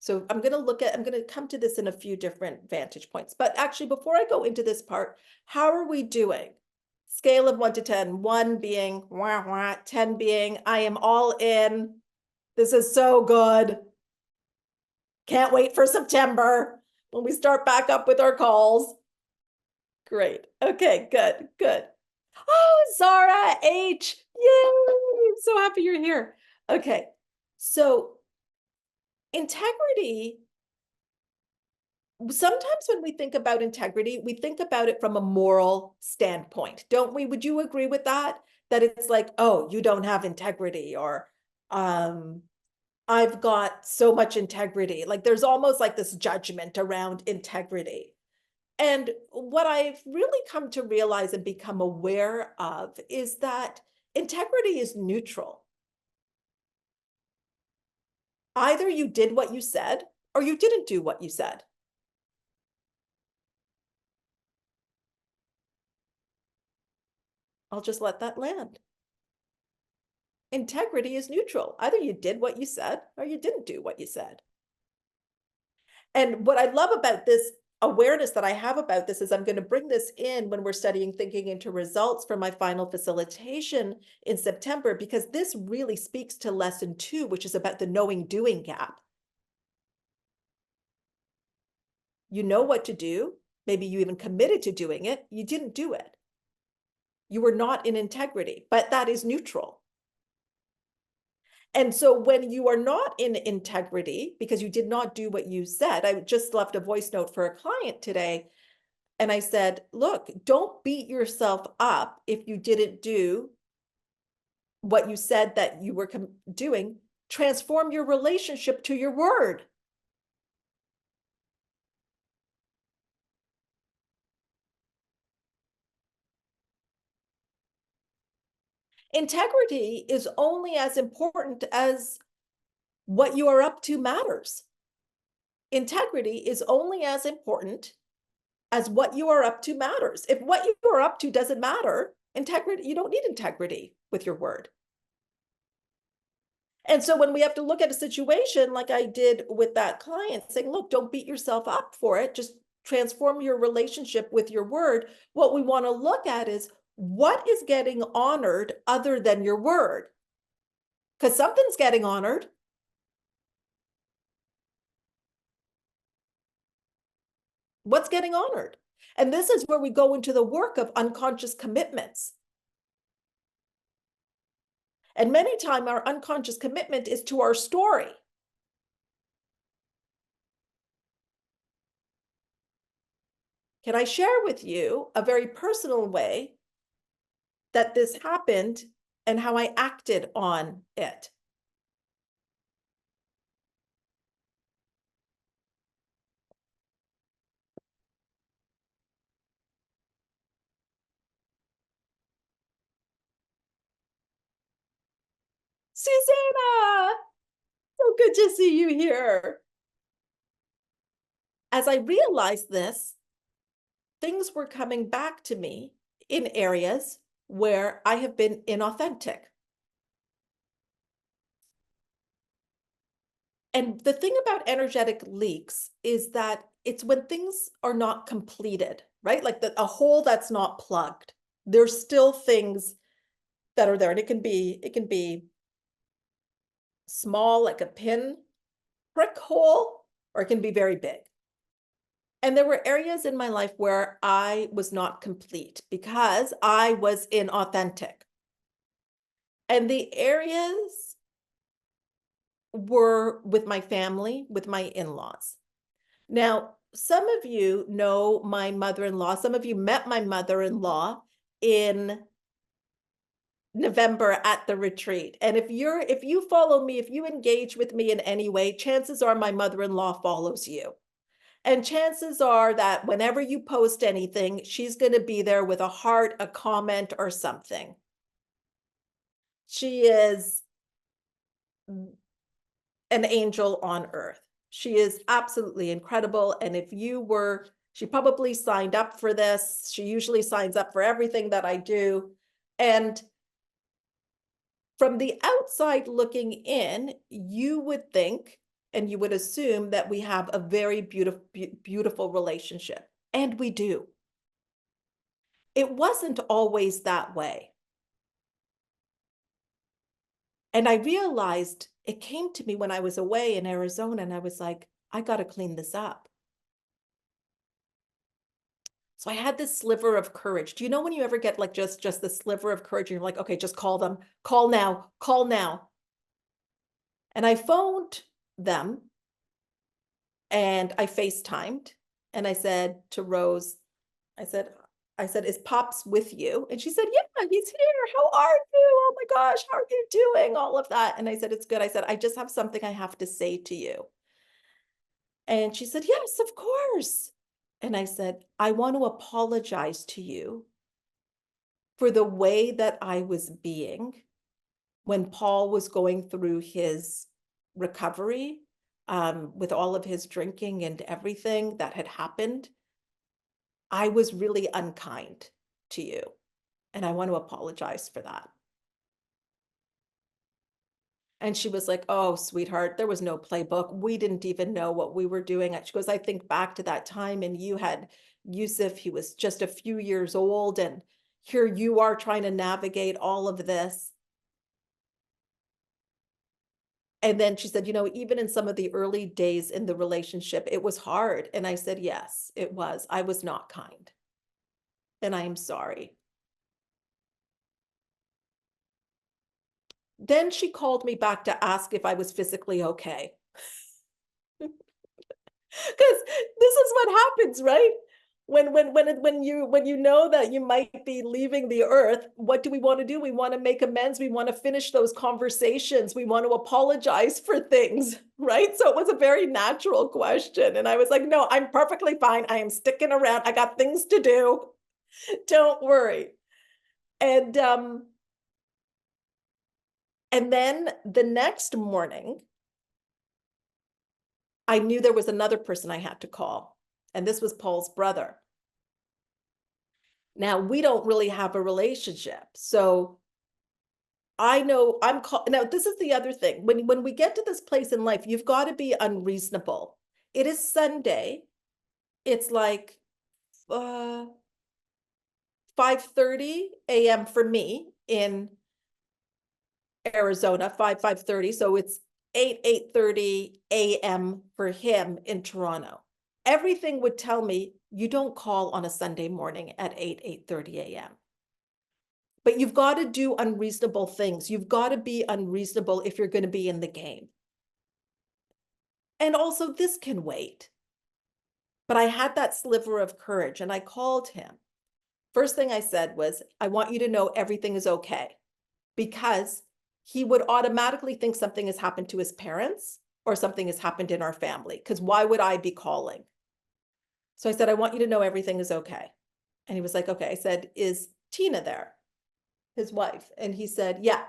So I'm going to come to this in a few different vantage points. But actually, before I go into this part, how are we doing? Scale of 1 to 10, 1 being wah, wah, 10 being I am all in. This is so good. Can't wait for September when we start back up with our calls. Great. Okay, good, good. Oh, Zara H. Yay! I'm so happy you're here. Okay, so integrity, sometimes when we think about integrity, we think about it from a moral standpoint, don't we? Would you agree with that? That it's like, oh, you don't have integrity, or um, I've got so much integrity. Like there's almost like this judgment around integrity. And what I've really come to realize and become aware of is that integrity is neutral. Either you did what you said or you didn't do what you said. I'll just let that land. Integrity is neutral. Either you did what you said or you didn't do what you said. And what I love about this awareness that I have about this is I'm going to bring this in when we're studying thinking into results for my final facilitation in September, because this really speaks to lesson 2, which is about the knowing doing gap. You know what to do. Maybe you even committed to doing it. You didn't do it. You were not in integrity, but that is neutral. And so when you are not in integrity because you did not do what you said, I just left a voice note for a client today. And I said, look, don't beat yourself up if you didn't do what you said that you were doing. Transform your relationship to your word. Integrity is only as important as what you are up to matters. Integrity is only as important as what you are up to matters. If what you are up to doesn't matter, integrity, you don't need integrity with your word. And so when we have to look at a situation like I did with that client, saying, look, don't beat yourself up for it, just transform your relationship with your word. What we want to look at is what is getting honored other than your word? Because something's getting honored. What's getting honored? And this is where we go into the work of unconscious commitments. And many times our unconscious commitment is to our story. Can I share with you a very personal way that this happened and how I acted on it? Susanna, so good to see you here. As I realized this, things were coming back to me in areas where I have been inauthentic. And the thing about energetic leaks is that it's when things are not completed, right? Like a hole that's not plugged. There's still things that are there, and it can be small, like a pin prick hole, or it can be very big. And there were areas in my life where I was not complete because I was inauthentic. And the areas were with my family, with my in-laws. Now, some of you know my mother-in-law. Some of you met my mother-in-law in November at the retreat. And if you follow me, if you engage with me in any way, chances are my mother-in-law follows you. And chances are that whenever you post anything, she's going to be there with a heart, a comment, or something. She is an angel on earth. She is absolutely incredible. And she probably signed up for this. She usually signs up for everything that I do. And from the outside looking in, you would think and you would assume that we have a very beautiful relationship. And we do. It wasn't always that way. And I realized it came to me when I was away in Arizona, and I was like, I got to clean this up. So I had this sliver of courage. Do you know when you ever get like just the sliver of courage and you're like, okay, just call them, call now, call now. And I phoned them and I FaceTimed and I said to Rose, I said, is Pops with you? And she said, yeah, he's here. How are you? Oh my gosh, how are you doing? All of that. And I said, it's good. I said, I just have something I have to say to you. And she said, yes, of course. And I said, I want to apologize to you for the way that I was being when Paul was going through his recovery, with all of his drinking and everything that had happened. I was really unkind to you, and I want to apologize for that. And she was like, oh, sweetheart, there was no playbook. We didn't even know what we were doing. She goes, I think back to that time and you had Yusuf, he was just a few years old, and here you are trying to navigate all of this. And then she said, even in some of the early days in the relationship, it was hard. And I said, yes, it was. I was not kind. And I am sorry. Then she called me back to ask if I was physically okay. Because this is what happens, right? When you know that you might be leaving the earth, what do we want to do? We want to make amends. We want to finish those conversations. We want to apologize for things, right? So it was a very natural question. And I was like, no, I'm perfectly fine. I am sticking around. I got things to do. Don't worry. And then the next morning, I knew there was another person I had to call. And this was Paul's brother. Now, we don't really have a relationship. So I know now this is the other thing. When we get to this place in life, you've got to be unreasonable. It is Sunday. It's like 5:30 a.m. for me in Arizona, 5:30. So it's 8:30 a.m. for him in Toronto. Everything would tell me you don't call on a Sunday morning at 8:30 a.m. But you've got to do unreasonable things. You've got to be unreasonable if you're going to be in the game. And also, this can wait. But I had that sliver of courage and I called him. First thing I said was, I want you to know everything is okay, because he would automatically think something has happened to his parents or something has happened in our family, because why would I be calling? So I said, I want you to know everything is okay. And he was like, okay. I said, is Tina there, his wife? And he said, yeah.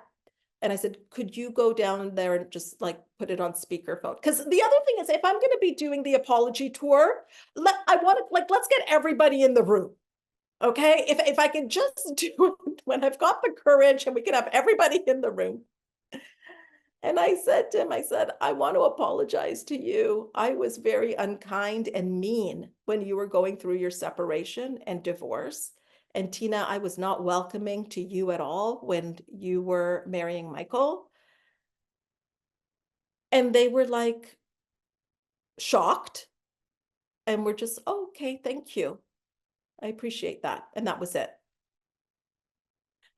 And I said, could you go down there and just like put it on speakerphone? Because the other thing is, if I'm going to be doing the apology tour, I want to, like, let's get everybody in the room. Okay. If I can just do it when I've got the courage and we can have everybody in the room. And I said to him, I said, I want to apologize to you. I was very unkind and mean when you were going through your separation and divorce. And Tina, I was not welcoming to you at all when you were marrying Michael. And they were like shocked and were just, oh, okay, thank you. I appreciate that. And that was it.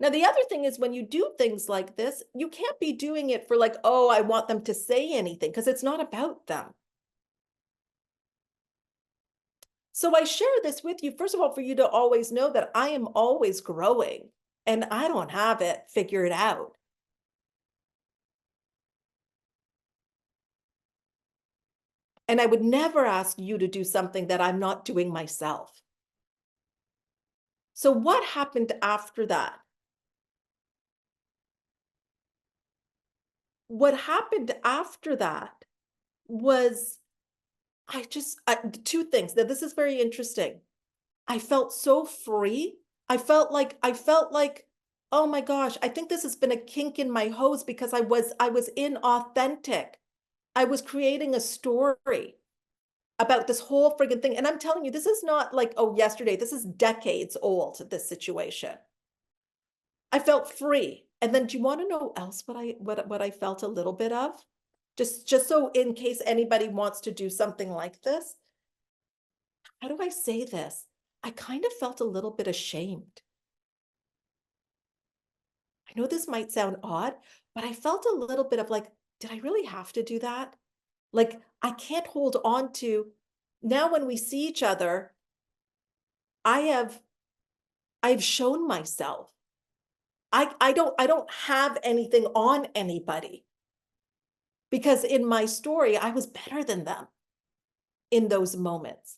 Now, the other thing is, when you do things like this, you can't be doing it for like, oh, I want them to say anything, because it's not about them. So I share this with you, first of all, for you to always know that I am always growing and I don't have it figured out. And I would never ask you to do something that I'm not doing myself. So what happened after that? What happened after that was two things. Now, this is very interesting. I felt so free. I felt like, oh my gosh, I think this has been a kink in my hose, because I was inauthentic. I was creating a story about this whole friggin' thing. And I'm telling you, this is not like, oh, yesterday. This is decades old, this situation. I felt free. And then do you want to know else what I felt a little bit of? Just so in case anybody wants to do something like this. How do I say this? I kind of felt a little bit ashamed. I know this might sound odd, but I felt a little bit of like, did I really have to do that? Like, I can't hold on to, now when we see each other, I have I've shown myself. I don't have anything on anybody, because in my story, I was better than them in those moments.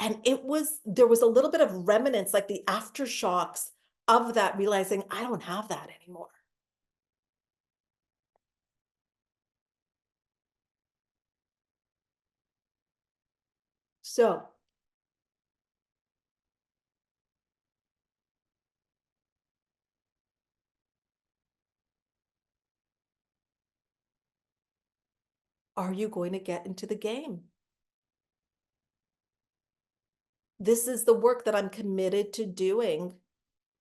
And there was a little bit of remnants, like the aftershocks of that, realizing I don't have that anymore. So, are you going to get into the game? This is the work that I'm committed to doing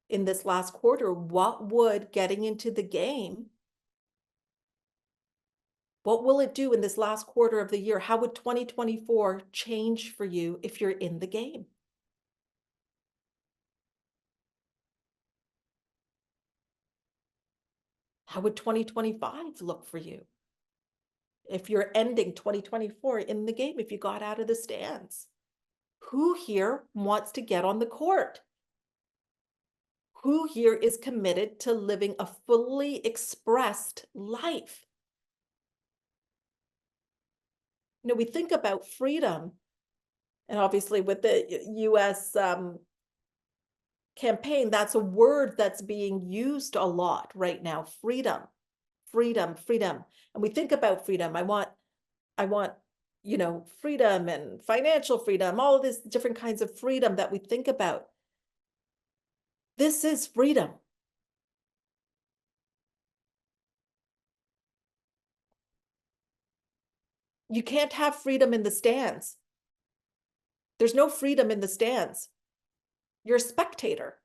in this last quarter. What would getting into the game, what will it do in this last quarter of the year? How would 2024 change for you if you're in the game? How would 2025 look for you if you're ending 2024 in the game, if you got out of the stands? Who here wants to get on the court? Who here is committed to living a fully expressed life? You know, we think about freedom, and obviously with the US campaign, that's a word that's being used a lot right now. Freedom, freedom, freedom. And we think about freedom. I want, freedom and financial freedom, all of these different kinds of freedom that we think about. This is freedom. You can't have freedom in the stands. There's no freedom in the stands. You're a spectator.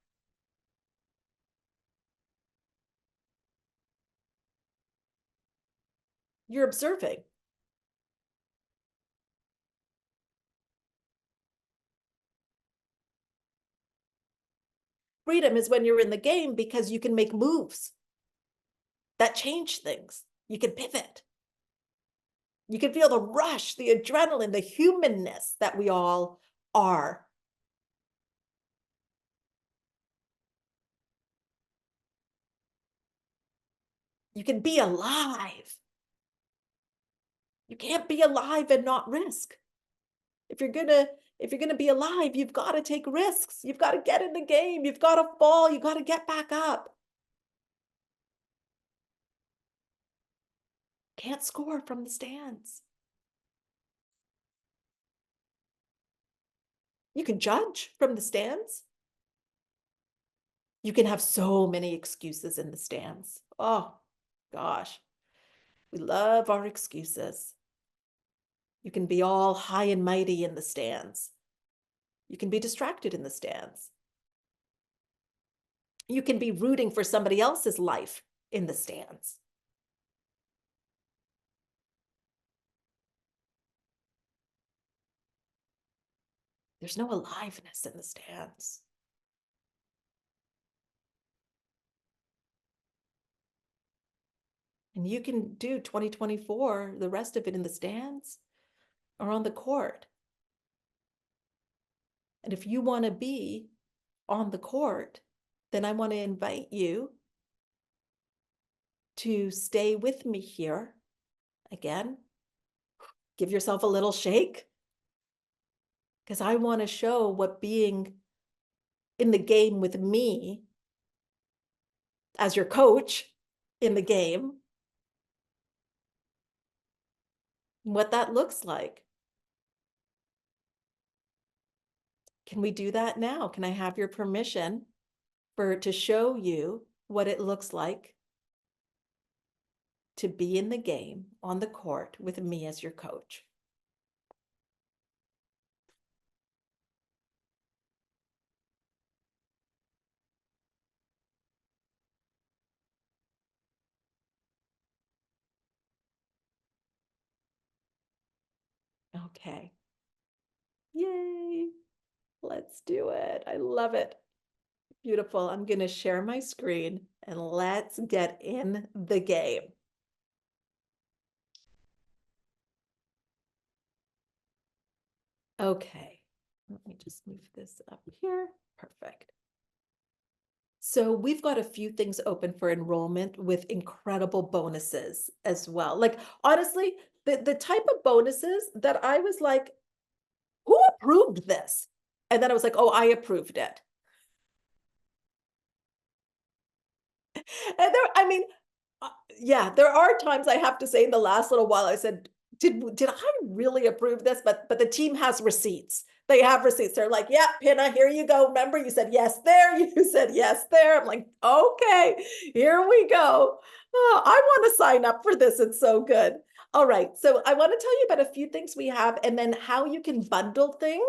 You're observing. Freedom is when you're in the game because you can make moves that change things. You can pivot. You can feel the rush, the adrenaline, the humanness that we all are. You can be alive. You can't be alive and not risk. If you're gonna if you're gonna be alive, you've got to take risks. You've got to get in the game. You've got to fall. You've got to get back up. Can't score from the stands. You can judge from the stands. You can have so many excuses in the stands. Oh, gosh. We love our excuses. You can be all high and mighty in the stands. You can be distracted in the stands. You can be rooting for somebody else's life in the stands. There's no aliveness in the stands. And you can do 2024, the rest of it in the stands or on the court. And if you want to be on the court, then I want to invite you to stay with me here. Again, give yourself a little shake, because I want to show what being in the game with me as your coach in the game, what that looks like. Can we do that now? Can I have your permission to show you what it looks like to be in the game on the court with me as your coach? Okay. Yay. Let's do it. I love it. Beautiful. I'm going to share my screen and let's get in the game. Okay. Let me just move this up here. Perfect. So we've got a few things open for enrollment with incredible bonuses as well. Like, honestly, the type of bonuses that I was like, who approved this? And then I was like, oh, I approved it. And there, I mean, yeah, there are times I have to say in the last little while, I said, did I really approve this? But the team has receipts. They have receipts. They're like, yeah, Hina, here you go. Remember, you said yes there. You said yes there. I'm like, okay, here we go. Oh, I want to sign up for this. It's so good. All right. So I want to tell you about a few things we have and then how you can bundle things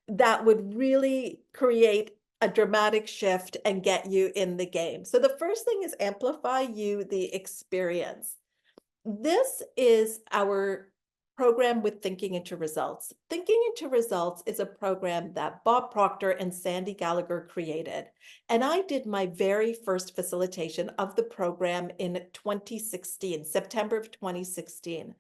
that would really create a dramatic shift and get you in the game. So the first thing is amplify you the experience. This is our program with Thinking into Results. Thinking into Results is a program that Bob Proctor and Sandy Gallagher created. And I did my very first facilitation of the program in 2016, September of 2016.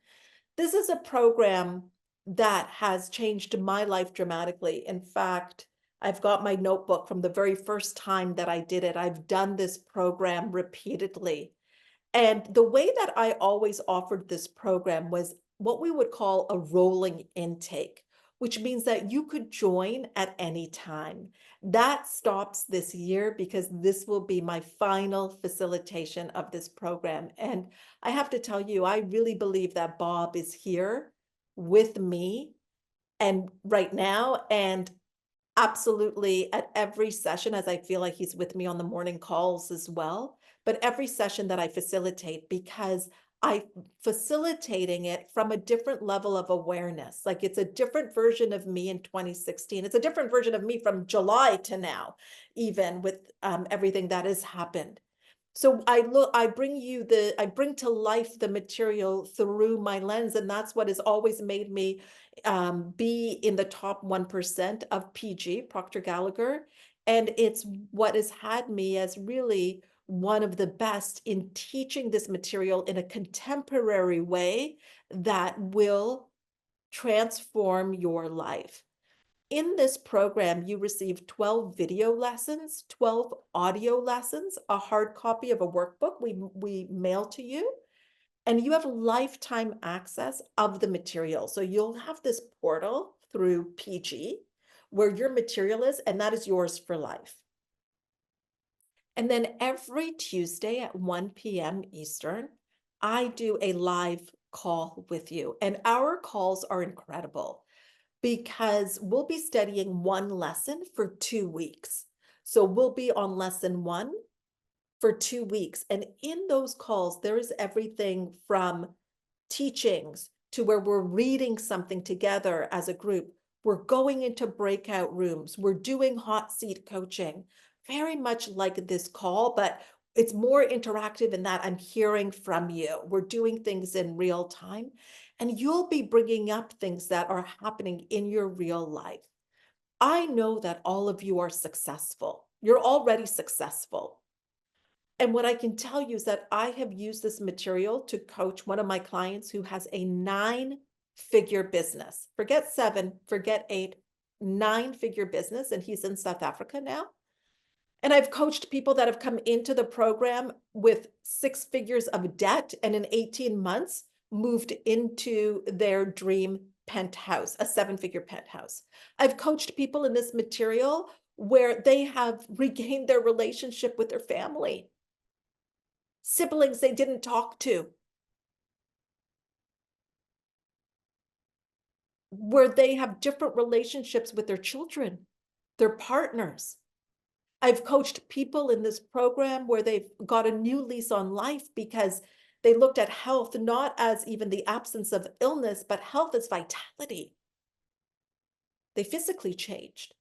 This is a program that has changed my life dramatically. In fact, I've got my notebook from the very first time that I did it. I've done this program repeatedly. And the way that I always offered this program was what we would call a rolling intake, which means that you could join at any time. That stops this year because this will be my final facilitation of this program. And I have to tell you, I really believe that Bob is here with me and right now, and absolutely at every session, as I feel like he's with me on the morning calls as well, but every session that I facilitate, because I facilitating it from a different level of awareness. Like, it's a different version of me in 2016. It's a different version of me from July to now, even with everything that has happened. So I bring to life the material through my lens, and that's what has always made me be in the top 1% of PG, Proctor Gallagher. And it's what has had me as really one of the best in teaching this material in a contemporary way that will transform your life. In this program, you receive 12 video lessons, 12 audio lessons, a hard copy of a workbook we mail to you, and you have lifetime access of the material. So you'll have this portal through PG where your material is, and that is yours for life. And then every Tuesday at 1 p.m. Eastern, I do a live call with you. And our calls are incredible because we'll be studying one lesson for 2 weeks. So we'll be on lesson 1 for 2 weeks. And in those calls, there is everything from teachings to where we're reading something together as a group. We're going into breakout rooms. We're doing hot seat coaching, very much like this call, but it's more interactive in that I'm hearing from you. We're doing things in real time, and you'll be bringing up things that are happening in your real life. I know that all of you are successful. You're already successful. And what I can tell you is that I have used this material to coach one of my clients who has a 9-figure business. Forget 7, forget 8, 9-figure business. And he's in South Africa now. And I've coached people that have come into the program with 6 figures of debt and in 18 months moved into their dream penthouse, a 7-figure penthouse. I've coached people in this material where they have regained their relationship with their family, siblings they didn't talk to, where they have different relationships with their children, their partners. I've coached people in this program where they've got a new lease on life because they looked at health not as even the absence of illness, but health as vitality. They physically changed.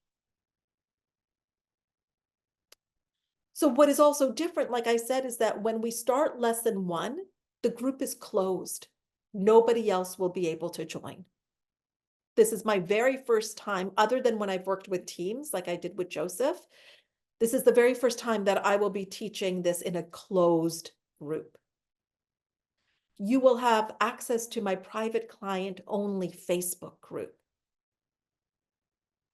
So what is also different, like I said, is that when we start lesson 1, the group is closed. Nobody else will be able to join. This is my very first time, other than when I've worked with teams like I did with Joseph. This is the very first time that I will be teaching this in a closed group. You will have access to my private client only Facebook group.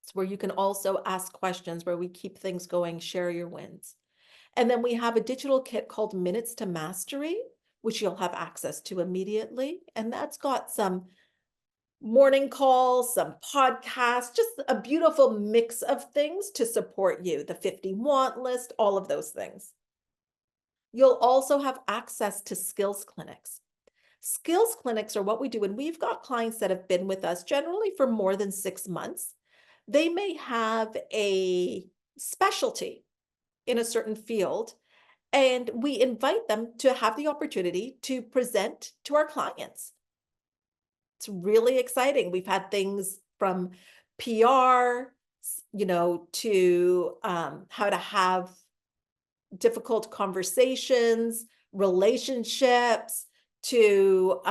It's where you can also ask questions, where we keep things going, share your wins. And then we have a digital kit called Minutes to Mastery, which you'll have access to immediately. And that's got some morning calls, some podcasts, just a beautiful mix of things to support you, the 50 want list, all of those things. You'll also have access to skills clinics. Skills clinics are what we do, and we've got clients that have been with us generally for more than 6 months. They may have a specialty in a certain field, and we invite them to have the opportunity to present to our clients. It's really exciting. We've had things from PR, to how to have difficult conversations, relationships, to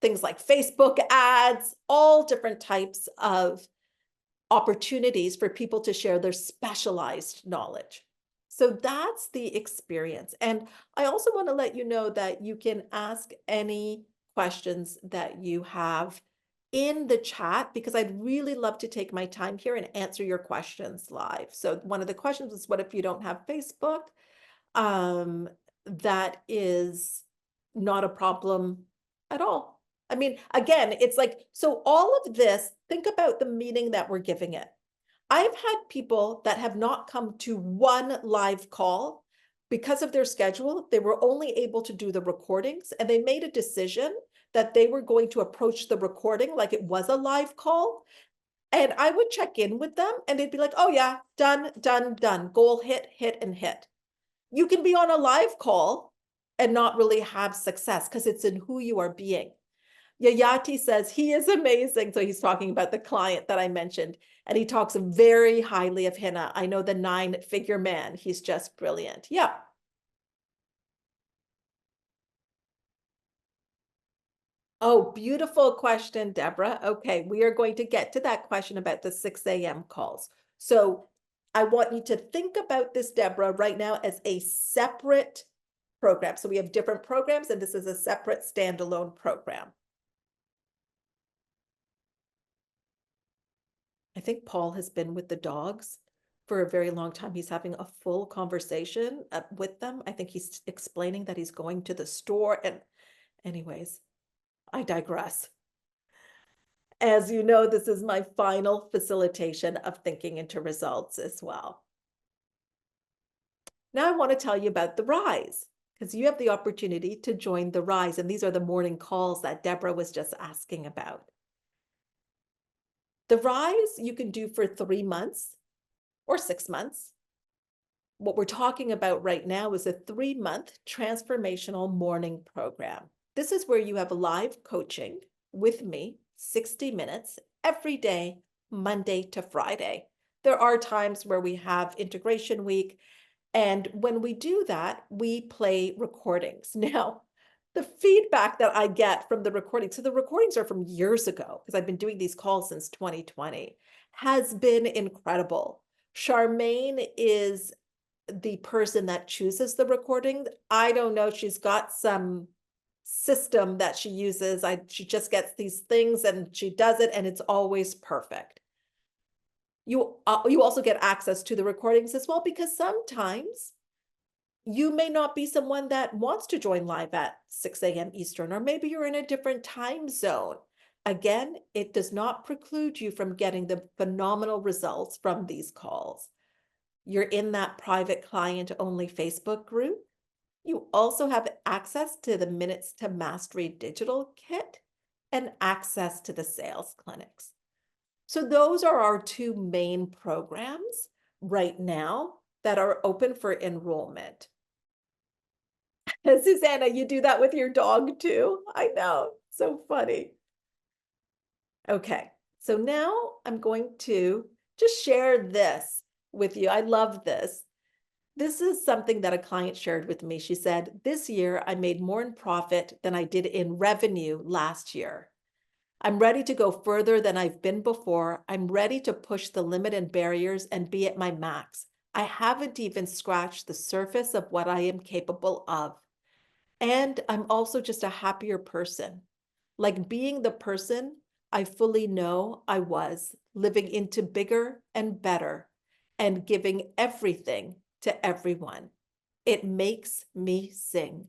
things like Facebook ads, all different types of opportunities for people to share their specialized knowledge. So that's the experience. And I also want to let you know that you can ask any questions that you have in the chat, because I'd really love to take my time here and answer your questions live. So one of the questions is, what if you don't have Facebook? That is not a problem at all. I mean, again, it's like, so all of this, think about the meaning that we're giving it. I've had people that have not come to one live call because of their schedule. They were only able to do the recordings, and they made a decision that they were going to approach the recording like it was a live call. And I would check in with them and they'd be like, oh yeah, done, done, done. Goal hit, hit, and hit. You can be on a live call and not really have success because it's in who you are being. Yayati says he is amazing. So he's talking about the client that I mentioned, and he talks very highly of Hina. I know the 9-figure man. He's just brilliant. Yeah. Oh, beautiful question, Deborah. Okay, we are going to get to that question about the 6 a.m. calls. So I want you to think about this, Deborah, right now as a separate program. So we have different programs, and this is a separate standalone program. I think Paul has been with the dogs for a very long time. He's having a full conversation with them. I think he's explaining that he's going to the store. And anyways, I digress. As you know, this is my final facilitation of thinking into results as well. Now I want to tell you about the Rise, because you have the opportunity to join the Rise. And these are the morning calls that Deborah was just asking about. The Rise you can do for 3 months or 6 months. What we're talking about right now is a 3-month transformational morning program. This is where you have live coaching with me, 60 minutes every day, Monday to Friday. There are times where we have integration week, and when we do that, we play recordings. Now, the feedback that I get from the recordings, so the recordings are from years ago, because I've been doing these calls since 2020, has been incredible. Charmaine is the person that chooses the recording. I don't know, she's got some system that she uses. She just gets these things and she does it, and it's always perfect. You also get access to the recordings as well, because sometimes you may not be someone that wants to join live at 6 a.m. Eastern, or maybe you're in a different time zone. Again, it does not preclude you from getting the phenomenal results from these calls. You're in that private client only Facebook group. You also have access to the Minutes to Mastery digital kit and access to the sales clinics. So those are our 2 main programs right now that are open for enrollment. Susanna, you do that with your dog too? I know, so funny. Okay, so now I'm going to just share this with you. I love this. This is something that a client shared with me. She said, this year I made more in profit than I did in revenue last year. I'm ready to go further than I've been before. I'm ready to push the limit and barriers and be at my max. I haven't even scratched the surface of what I am capable of. And I'm also just a happier person, like being the person I fully know I was, living into bigger and better and giving everything to everyone. It makes me sing.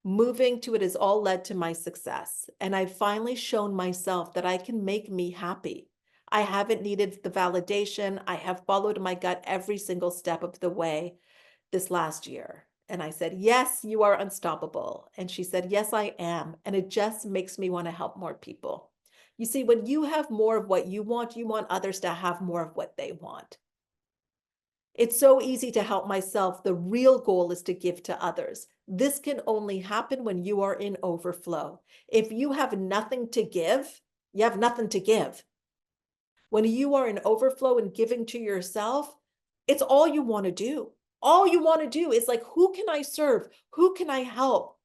Moving to it has all led to my success, and I've finally shown myself that I can make me happy. I haven't needed the validation. I have followed my gut every single step of the way this last year. And I said, yes, you are unstoppable. And she said, yes, I am. And it just makes me want to help more people. You see, when you have more of what you want others to have more of what they want. It's so easy to help myself. The real goal is to give to others. This can only happen when you are in overflow. If you have nothing to give, you have nothing to give. When you are in overflow and giving to yourself, it's all you want to do. All you want to do is like, who can I serve? Who can I help?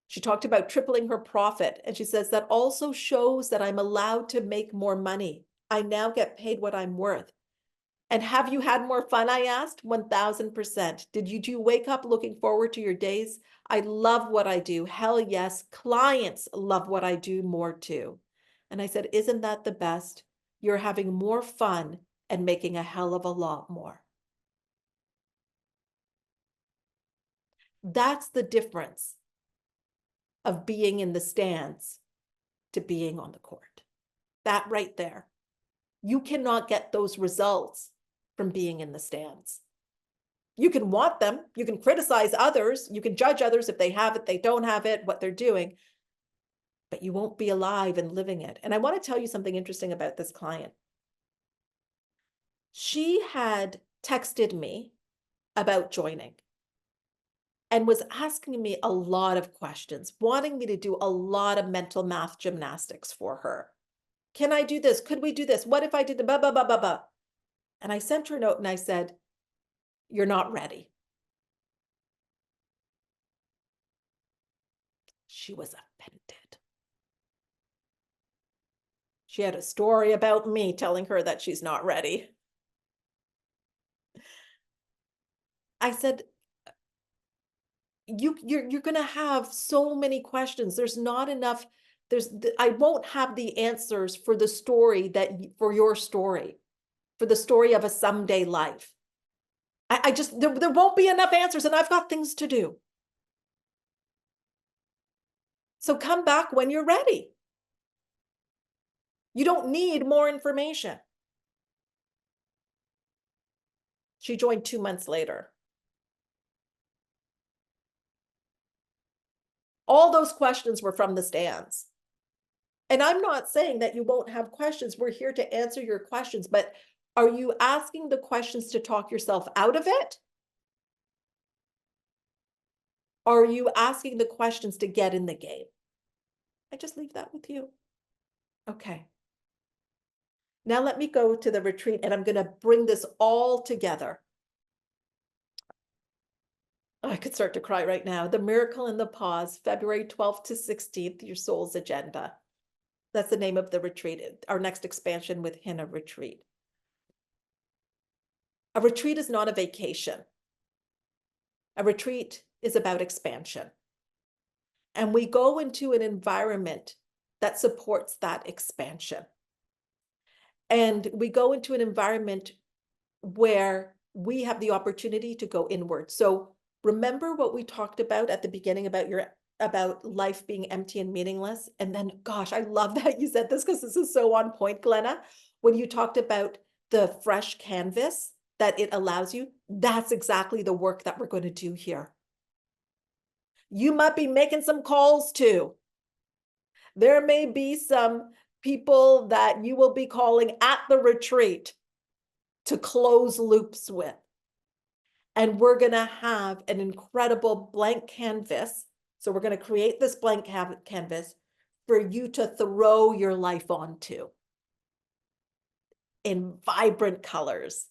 She talked about tripling her profit. And she says that also shows that I'm allowed to make more money. I now get paid what I'm worth. And have you had more fun? I asked. 1000%. Did you wake up looking forward to your days? I love what I do. Hell yes. Clients love what I do more too. And I said, isn't that the best? You're having more fun and making a hell of a lot more. That's the difference of being in the stands to being on the court. That right there. You cannot get those results from being in the stands. You can want them. You can criticize others. You can judge others if they have it, they don't have it, what they're doing, but you won't be alive and living it. And I want to tell you something interesting about this client. She had texted me about joining and was asking me a lot of questions, wanting me to do a lot of mental math gymnastics for her. Can I do this? Could we do this? What if I did the blah, blah, blah, blah, blah? And I sent her a note and I said, you're not ready. She was offended. She had a story about me telling her that she's not ready. I said, you're going to have so many questions. There's not enough. I won't have the answers for the story for your story, for the story of a someday life. I just, there won't be enough answers, and I've got things to do. So come back when you're ready. You don't need more information. She joined 2 months later. All those questions were from the stands. And I'm not saying that you won't have questions. We're here to answer your questions, but are you asking the questions to talk yourself out of it? Or are you asking the questions to get in the game? I just leave that with you. Okay. Now let me go to the retreat, and I'm going to bring this all together. I could start to cry right now. The Miracle in the Pause, February 12th to 16th, Your Soul's Agenda. That's the name of the retreat, our next expansion with Hina retreat. A retreat is not a vacation. A retreat is about expansion. And we go into an environment that supports that expansion. And we go into an environment where we have the opportunity to go inward. So remember what we talked about at the beginning about life being empty and meaningless. And then, gosh, I love that you said this, because this is so on point, Glenna. When you talked about the fresh canvas that it allows you, that's exactly the work that we're going to do here. You might be making some calls too. There may be some people that you will be calling at the retreat to close loops with. And we're going to have an incredible blank canvas. So we're going to create this blank canvas for you to throw your life onto in vibrant colors.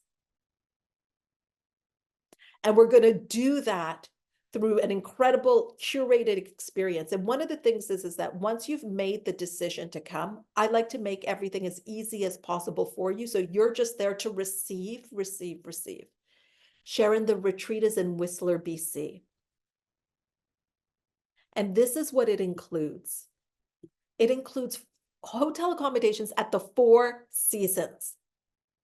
And we're going to do that through an incredible curated experience. And one of the things is that once you've made the decision to come, I like to make everything as easy as possible for you. So you're just there to receive, receive, receive. Sharon, the retreat is in Whistler, BC. And this is what it includes. It includes hotel accommodations at the Four Seasons.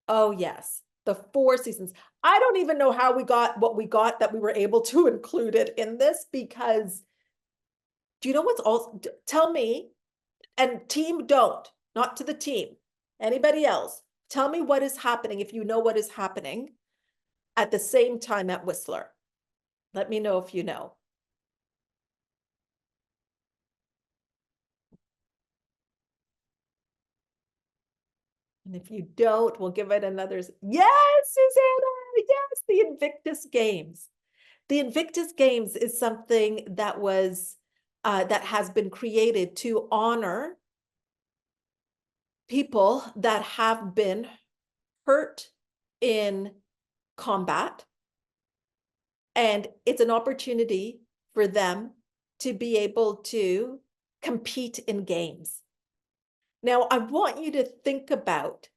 Oh, yes, the Four Seasons. I don't even know how we got what we got that we were able to include it in this, because do you know what's all? Tell me, and team, not to the team, anybody else, tell me what is happening if you know what is happening at the same time at Whistler. Let me know if you know. And if you don't, we'll give it another. Yes, Susanna, yes, the Invictus Games. The Invictus Games is something that has been created to honor people that have been hurt in combat. And it's an opportunity for them to be able to compete in games. Now, I want you to think about,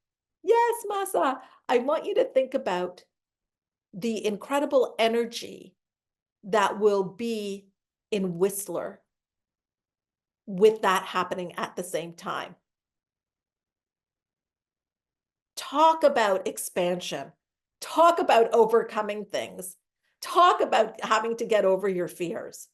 yes, Masa, I want you to think about the incredible energy that will be in Whistler with that happening at the same time. Talk about expansion. Talk about overcoming things. Talk about having to get over your fears.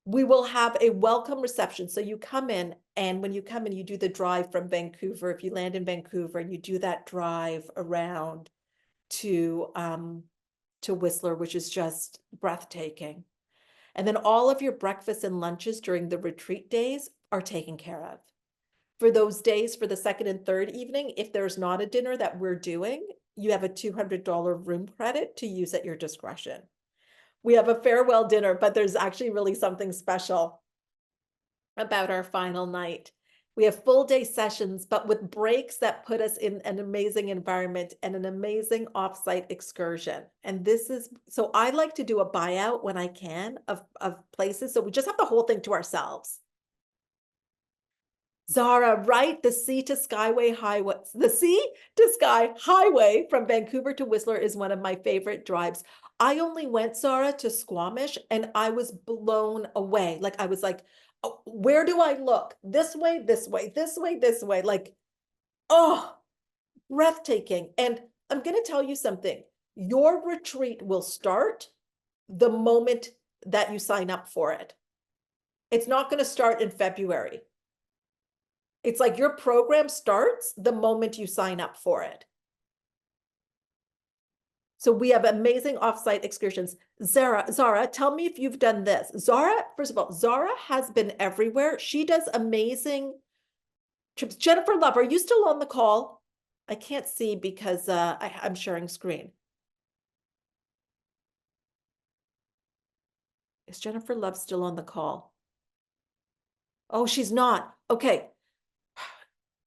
We will have a welcome reception. So you come in, and when you come in, you do the drive from Vancouver. If you land in Vancouver, and you do that drive around to Whistler, which is just breathtaking. And then all of your breakfasts and lunches during the retreat days are taken care of. For those days, for the second and third evening, if there's not a dinner that we're doing, you have a $200 room credit to use at your discretion. We have a farewell dinner, but there's actually really something special about our final night. We have full day sessions, but with breaks that put us in an amazing environment and an amazing offsite excursion. And so I like to do a buyout when I can of places. So we just have the whole thing to ourselves. Zara, right? The Sea to Skyway Highway, the Sea to Sky Highway from Vancouver to Whistler is one of my favorite drives. I only went, Zara, to Squamish and I was blown away. Like I was like, oh, where do I look? This way, this way, this way, this way. Like, oh, breathtaking. And I'm going to tell you something. Your retreat will start the moment that you sign up for it. It's not going to start in February. It's like your program starts the moment you sign up for it. So we have amazing offsite excursions. Zara, tell me if you've done this. Zara, first of all, Zara has been everywhere. She does amazing trips. Jennifer Love, are you still on the call? I can't see because I'm sharing screen. Is Jennifer Love still on the call? Oh, she's not. Okay.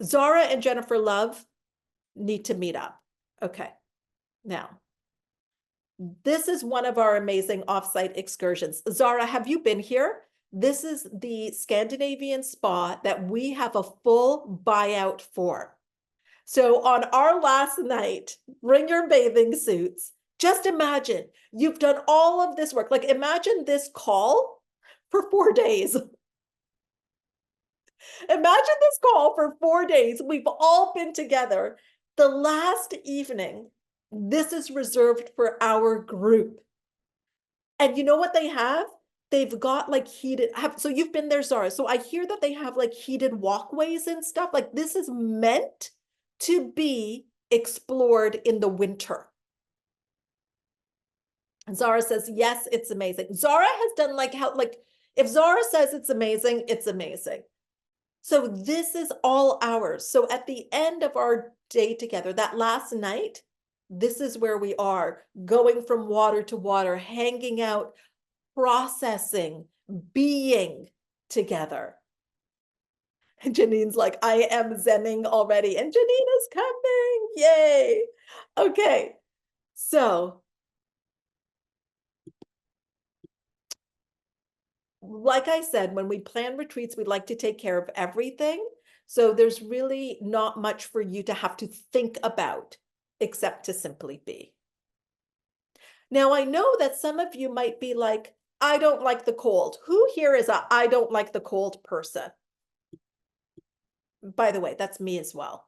Zara and Jennifer Love need to meet up. Okay. Now, this is one of our amazing offsite excursions. Zara, have you been here? This is the Scandinavian spa that we have a full buyout for. So on our last night, bring your bathing suits. Just imagine you've done all of this work. Like imagine this call for 4 days. Imagine this call for 4 days. We've all been together. The last evening, this is reserved for our group. And you know what they have? They've got like so you've been there, Zara. So I hear that they have like heated walkways and stuff. Like this is meant to be explored in the winter. And Zara says, yes, it's amazing. Zara has done like if Zara says it's amazing, it's amazing. So this is all ours. So at the end of our day together, that last night, this is where we are, going from water to water, hanging out, processing, being together. And Janine's like, I am zenning already. And Janine is coming. Yay. Okay. So like I said, when we plan retreats, we like to take care of everything. So there's really not much for you to have to think about except to simply be. Now, I know that some of you might be like, I don't like the cold. Who here is a I don't like the cold person? By the way, that's me as well.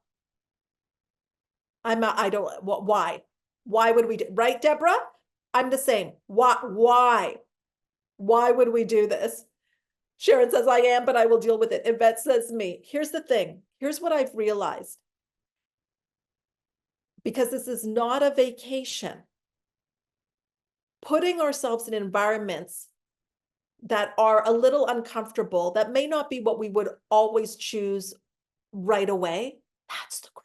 I don't, why? Why would we do, right, Deborah? I'm the same. Why? Why would we do this? Sharon says, I am, but I will deal with it. Yvette says me. Here's the thing. Here's what I've realized. Because this is not a vacation. Putting ourselves in environments that are a little uncomfortable, that may not be what we would always choose right away, that's the growth.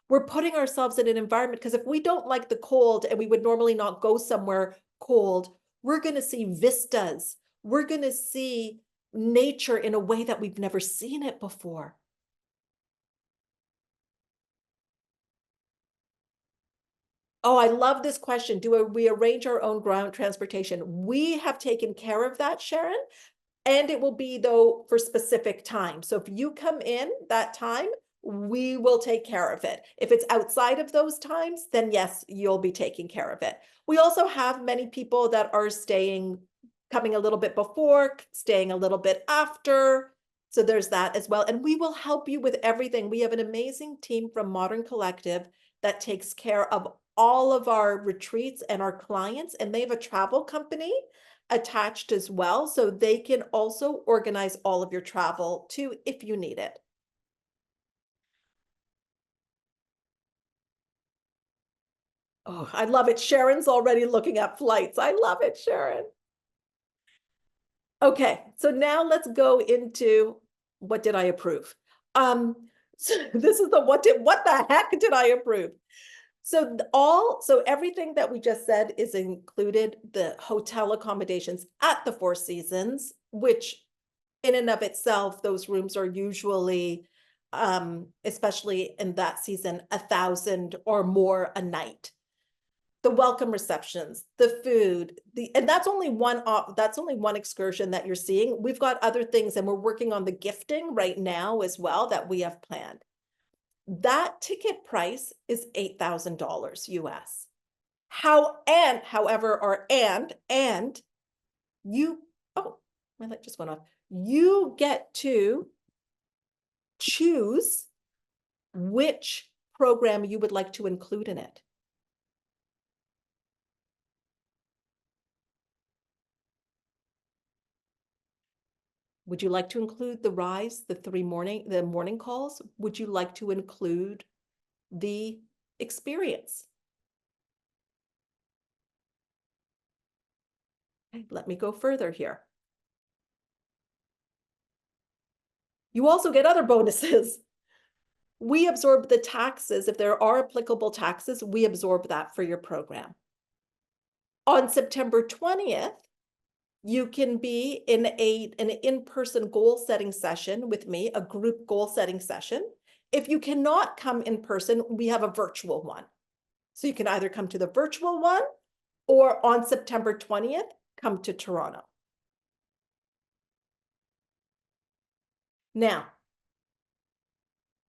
We're putting ourselves in an environment, because if we don't like the cold and we would normally not go somewhere cold, we're going to see vistas. We're going to see nature in a way that we've never seen it before. Oh, I love this question. Do we arrange our own ground transportation? We have taken care of that, Sharon, and it will be, though, for specific time. So if you come in that time, we will take care of it. If it's outside of those times, then yes, you'll be taking care of it. We also have many people that are coming a little bit before, staying a little bit after. So there's that as well. And we will help you with everything. We have an amazing team from Modern Collective that takes care of all of our retreats and our clients, and they have a travel company attached as well. So they can also organize all of your travel too, if you need it. Oh, I love it. Sharon's already looking at flights. I love it, Sharon. Okay, so now let's go into what did I approve? So this is what the heck did I approve? So everything that we just said is included, the hotel accommodations at the Four Seasons, which in and of itself, those rooms are usually, especially in that season, 1,000 or more a night. the welcome receptions, the food, and that's only one excursion that you're seeing. We've got other things, and we're working on the gifting right now as well that we have planned. That ticket price is $8,000 US. And you, oh, my light just went off. You get to choose which program you would like to include in it. Would you like to include the rise, the morning calls? Would you like to include the experience? Okay, let me go further here. You also get other bonuses. We absorb the taxes. If there are applicable taxes, we absorb that for your program. On September 20th, you can be in an in-person goal setting session with me, a group goal setting session. If you cannot come in person, we have a virtual one. So you can either come to the virtual one or on September 20th, come to Toronto. Now,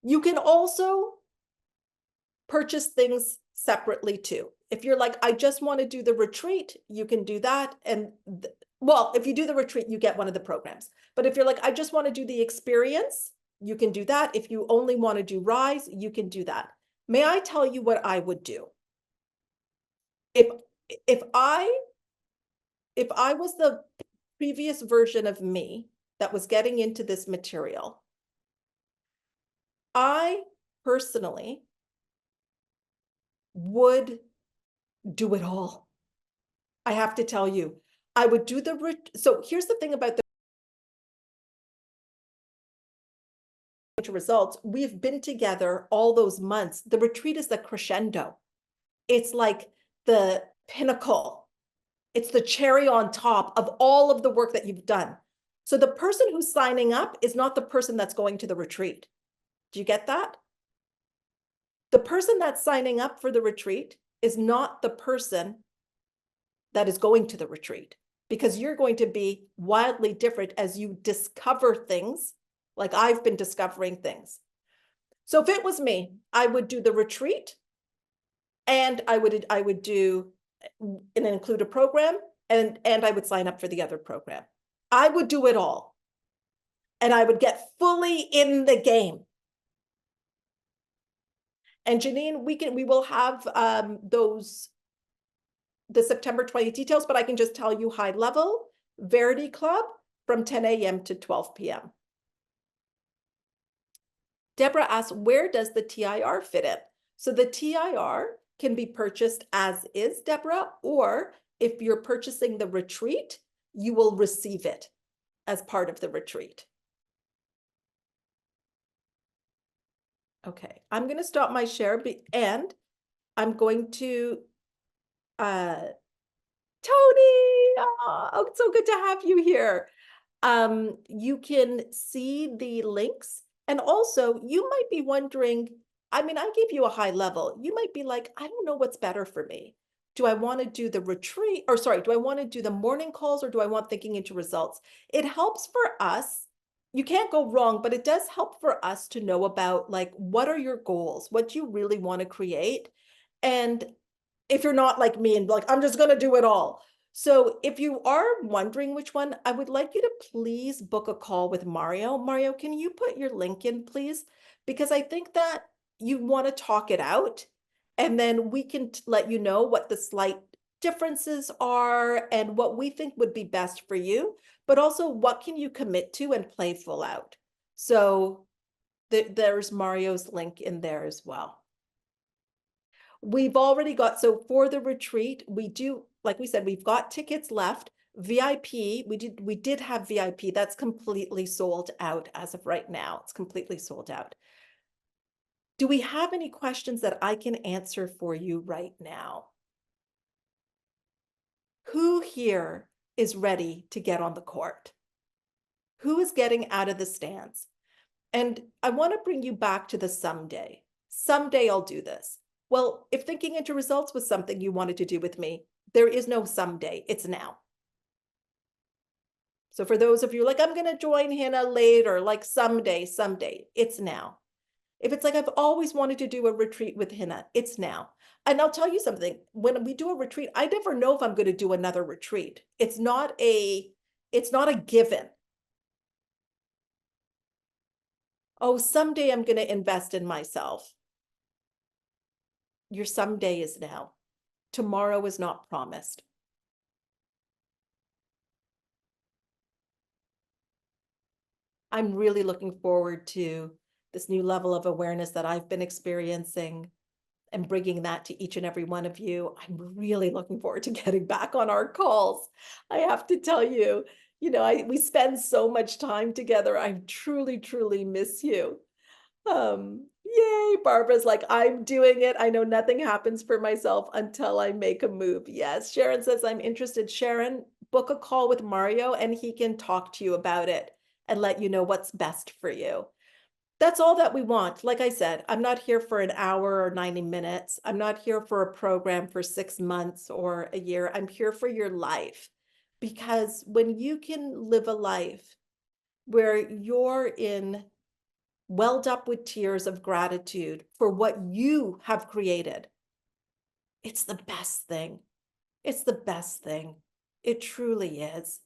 you can also purchase things separately too. If you're like, I just want to do the retreat, you can do that. And well, if you do the retreat, you get one of the programs. But if you're like, I just want to do the experience, you can do that. If you only want to do Rise, you can do that. May I tell you what I would do? If I was the previous version of me that was getting into this material, I personally would do it all. I have to tell you, I would do so here's the thing about the results. We've been together all those months. The retreat is the crescendo. It's like the pinnacle. It's the cherry on top of all of the work that you've done. So the person who's signing up is not the person that's going to the retreat. Do you get that? The person that's signing up for the retreat is not the person that is going to the retreat, because you're going to be wildly different as you discover things, like I've been discovering things. So if it was me, I would do the retreat, and I would do and include a program, and I would sign up for the other program. I would do it all, and I would get fully in the game. And Janine, we will have the September 20 details, but I can just tell you high level, Verity Club from 10 a.m. to 12 p.m. Deborah asks, where does the TIR fit in? So the TIR can be purchased as is, Deborah, or if you're purchasing the retreat, you will receive it as part of the retreat. Okay, I'm going to stop my share and I'm going to, Tony, oh, it's so good to have you here. You can see the links, and also you might be wondering, I mean, I gave you a high level. You might be like, I don't know what's better for me. Do I want to do the retreat, or sorry, do I want to do the morning calls, or do I want thinking into results? It helps for us. You can't go wrong, but it does help for us to know about, like, what are your goals? What do you really want to create? And if you're not like me and like, I'm just going to do it all. So if you are wondering which one, I would like you to please book a call with Mario. Mario, can you put your link in, please? Because I think that you want to talk it out, and then we can let you know what the slight differences are and what we think would be best for you, but also what can you commit to and play full out. So there's Mario's link in there as well. We've already got, so for the retreat, we do, like we said, we've got tickets left. VIP, we did have VIP. That's completely sold out as of right now. It's completely sold out. Do we have any questions that I can answer for you right now? Who here is ready to get on the court? Who is getting out of the stands? And I want to bring you back to the someday. Someday I'll do this. Well, if thinking into results was something you wanted to do with me, there is no someday, it's now. So for those of you like, I'm going to join Hannah later, like someday, it's now. If it's like, I've always wanted to do a retreat with Hina, it's now. And I'll tell you something, when we do a retreat, I never know if I'm going to do another retreat. It's not a given. Oh, someday I'm going to invest in myself. Your someday is now. Tomorrow is not promised. I'm really looking forward to this new level of awareness that I've been experiencing and bringing that to each and every one of you. I'm really looking forward to getting back on our calls. I have to tell you, we spend so much time together. I truly, truly miss you. Yay, Barbara's like, I'm doing it. I know nothing happens for myself until I make a move. Yes, Sharon says, I'm interested. Sharon, book a call with Mario and he can talk to you about it and let you know what's best for you. That's all that we want. Like I said, I'm not here for an hour or 90 minutes. I'm not here for a program for 6 months or a year. I'm here for your life. Because when you can live a life where you're welled up with tears of gratitude for what you have created, it's the best thing. It's the best thing. It truly is.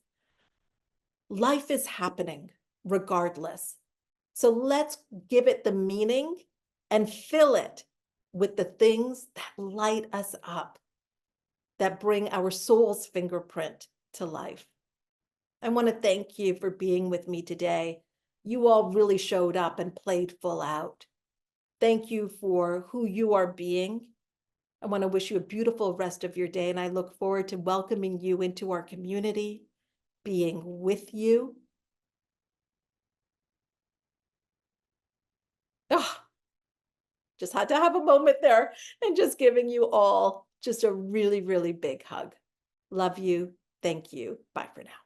Life is happening regardless. So let's give it the meaning and fill it with the things that light us up, that bring our soul's fingerprint to life. I want to thank you for being with me today. You all really showed up and played full out. Thank you for who you are being. I want to wish you a beautiful rest of your day, and I look forward to welcoming you into our community, being with you. Oh, just had to have a moment there and just giving you all just a really, really big hug. Love you. Thank you. Bye for now.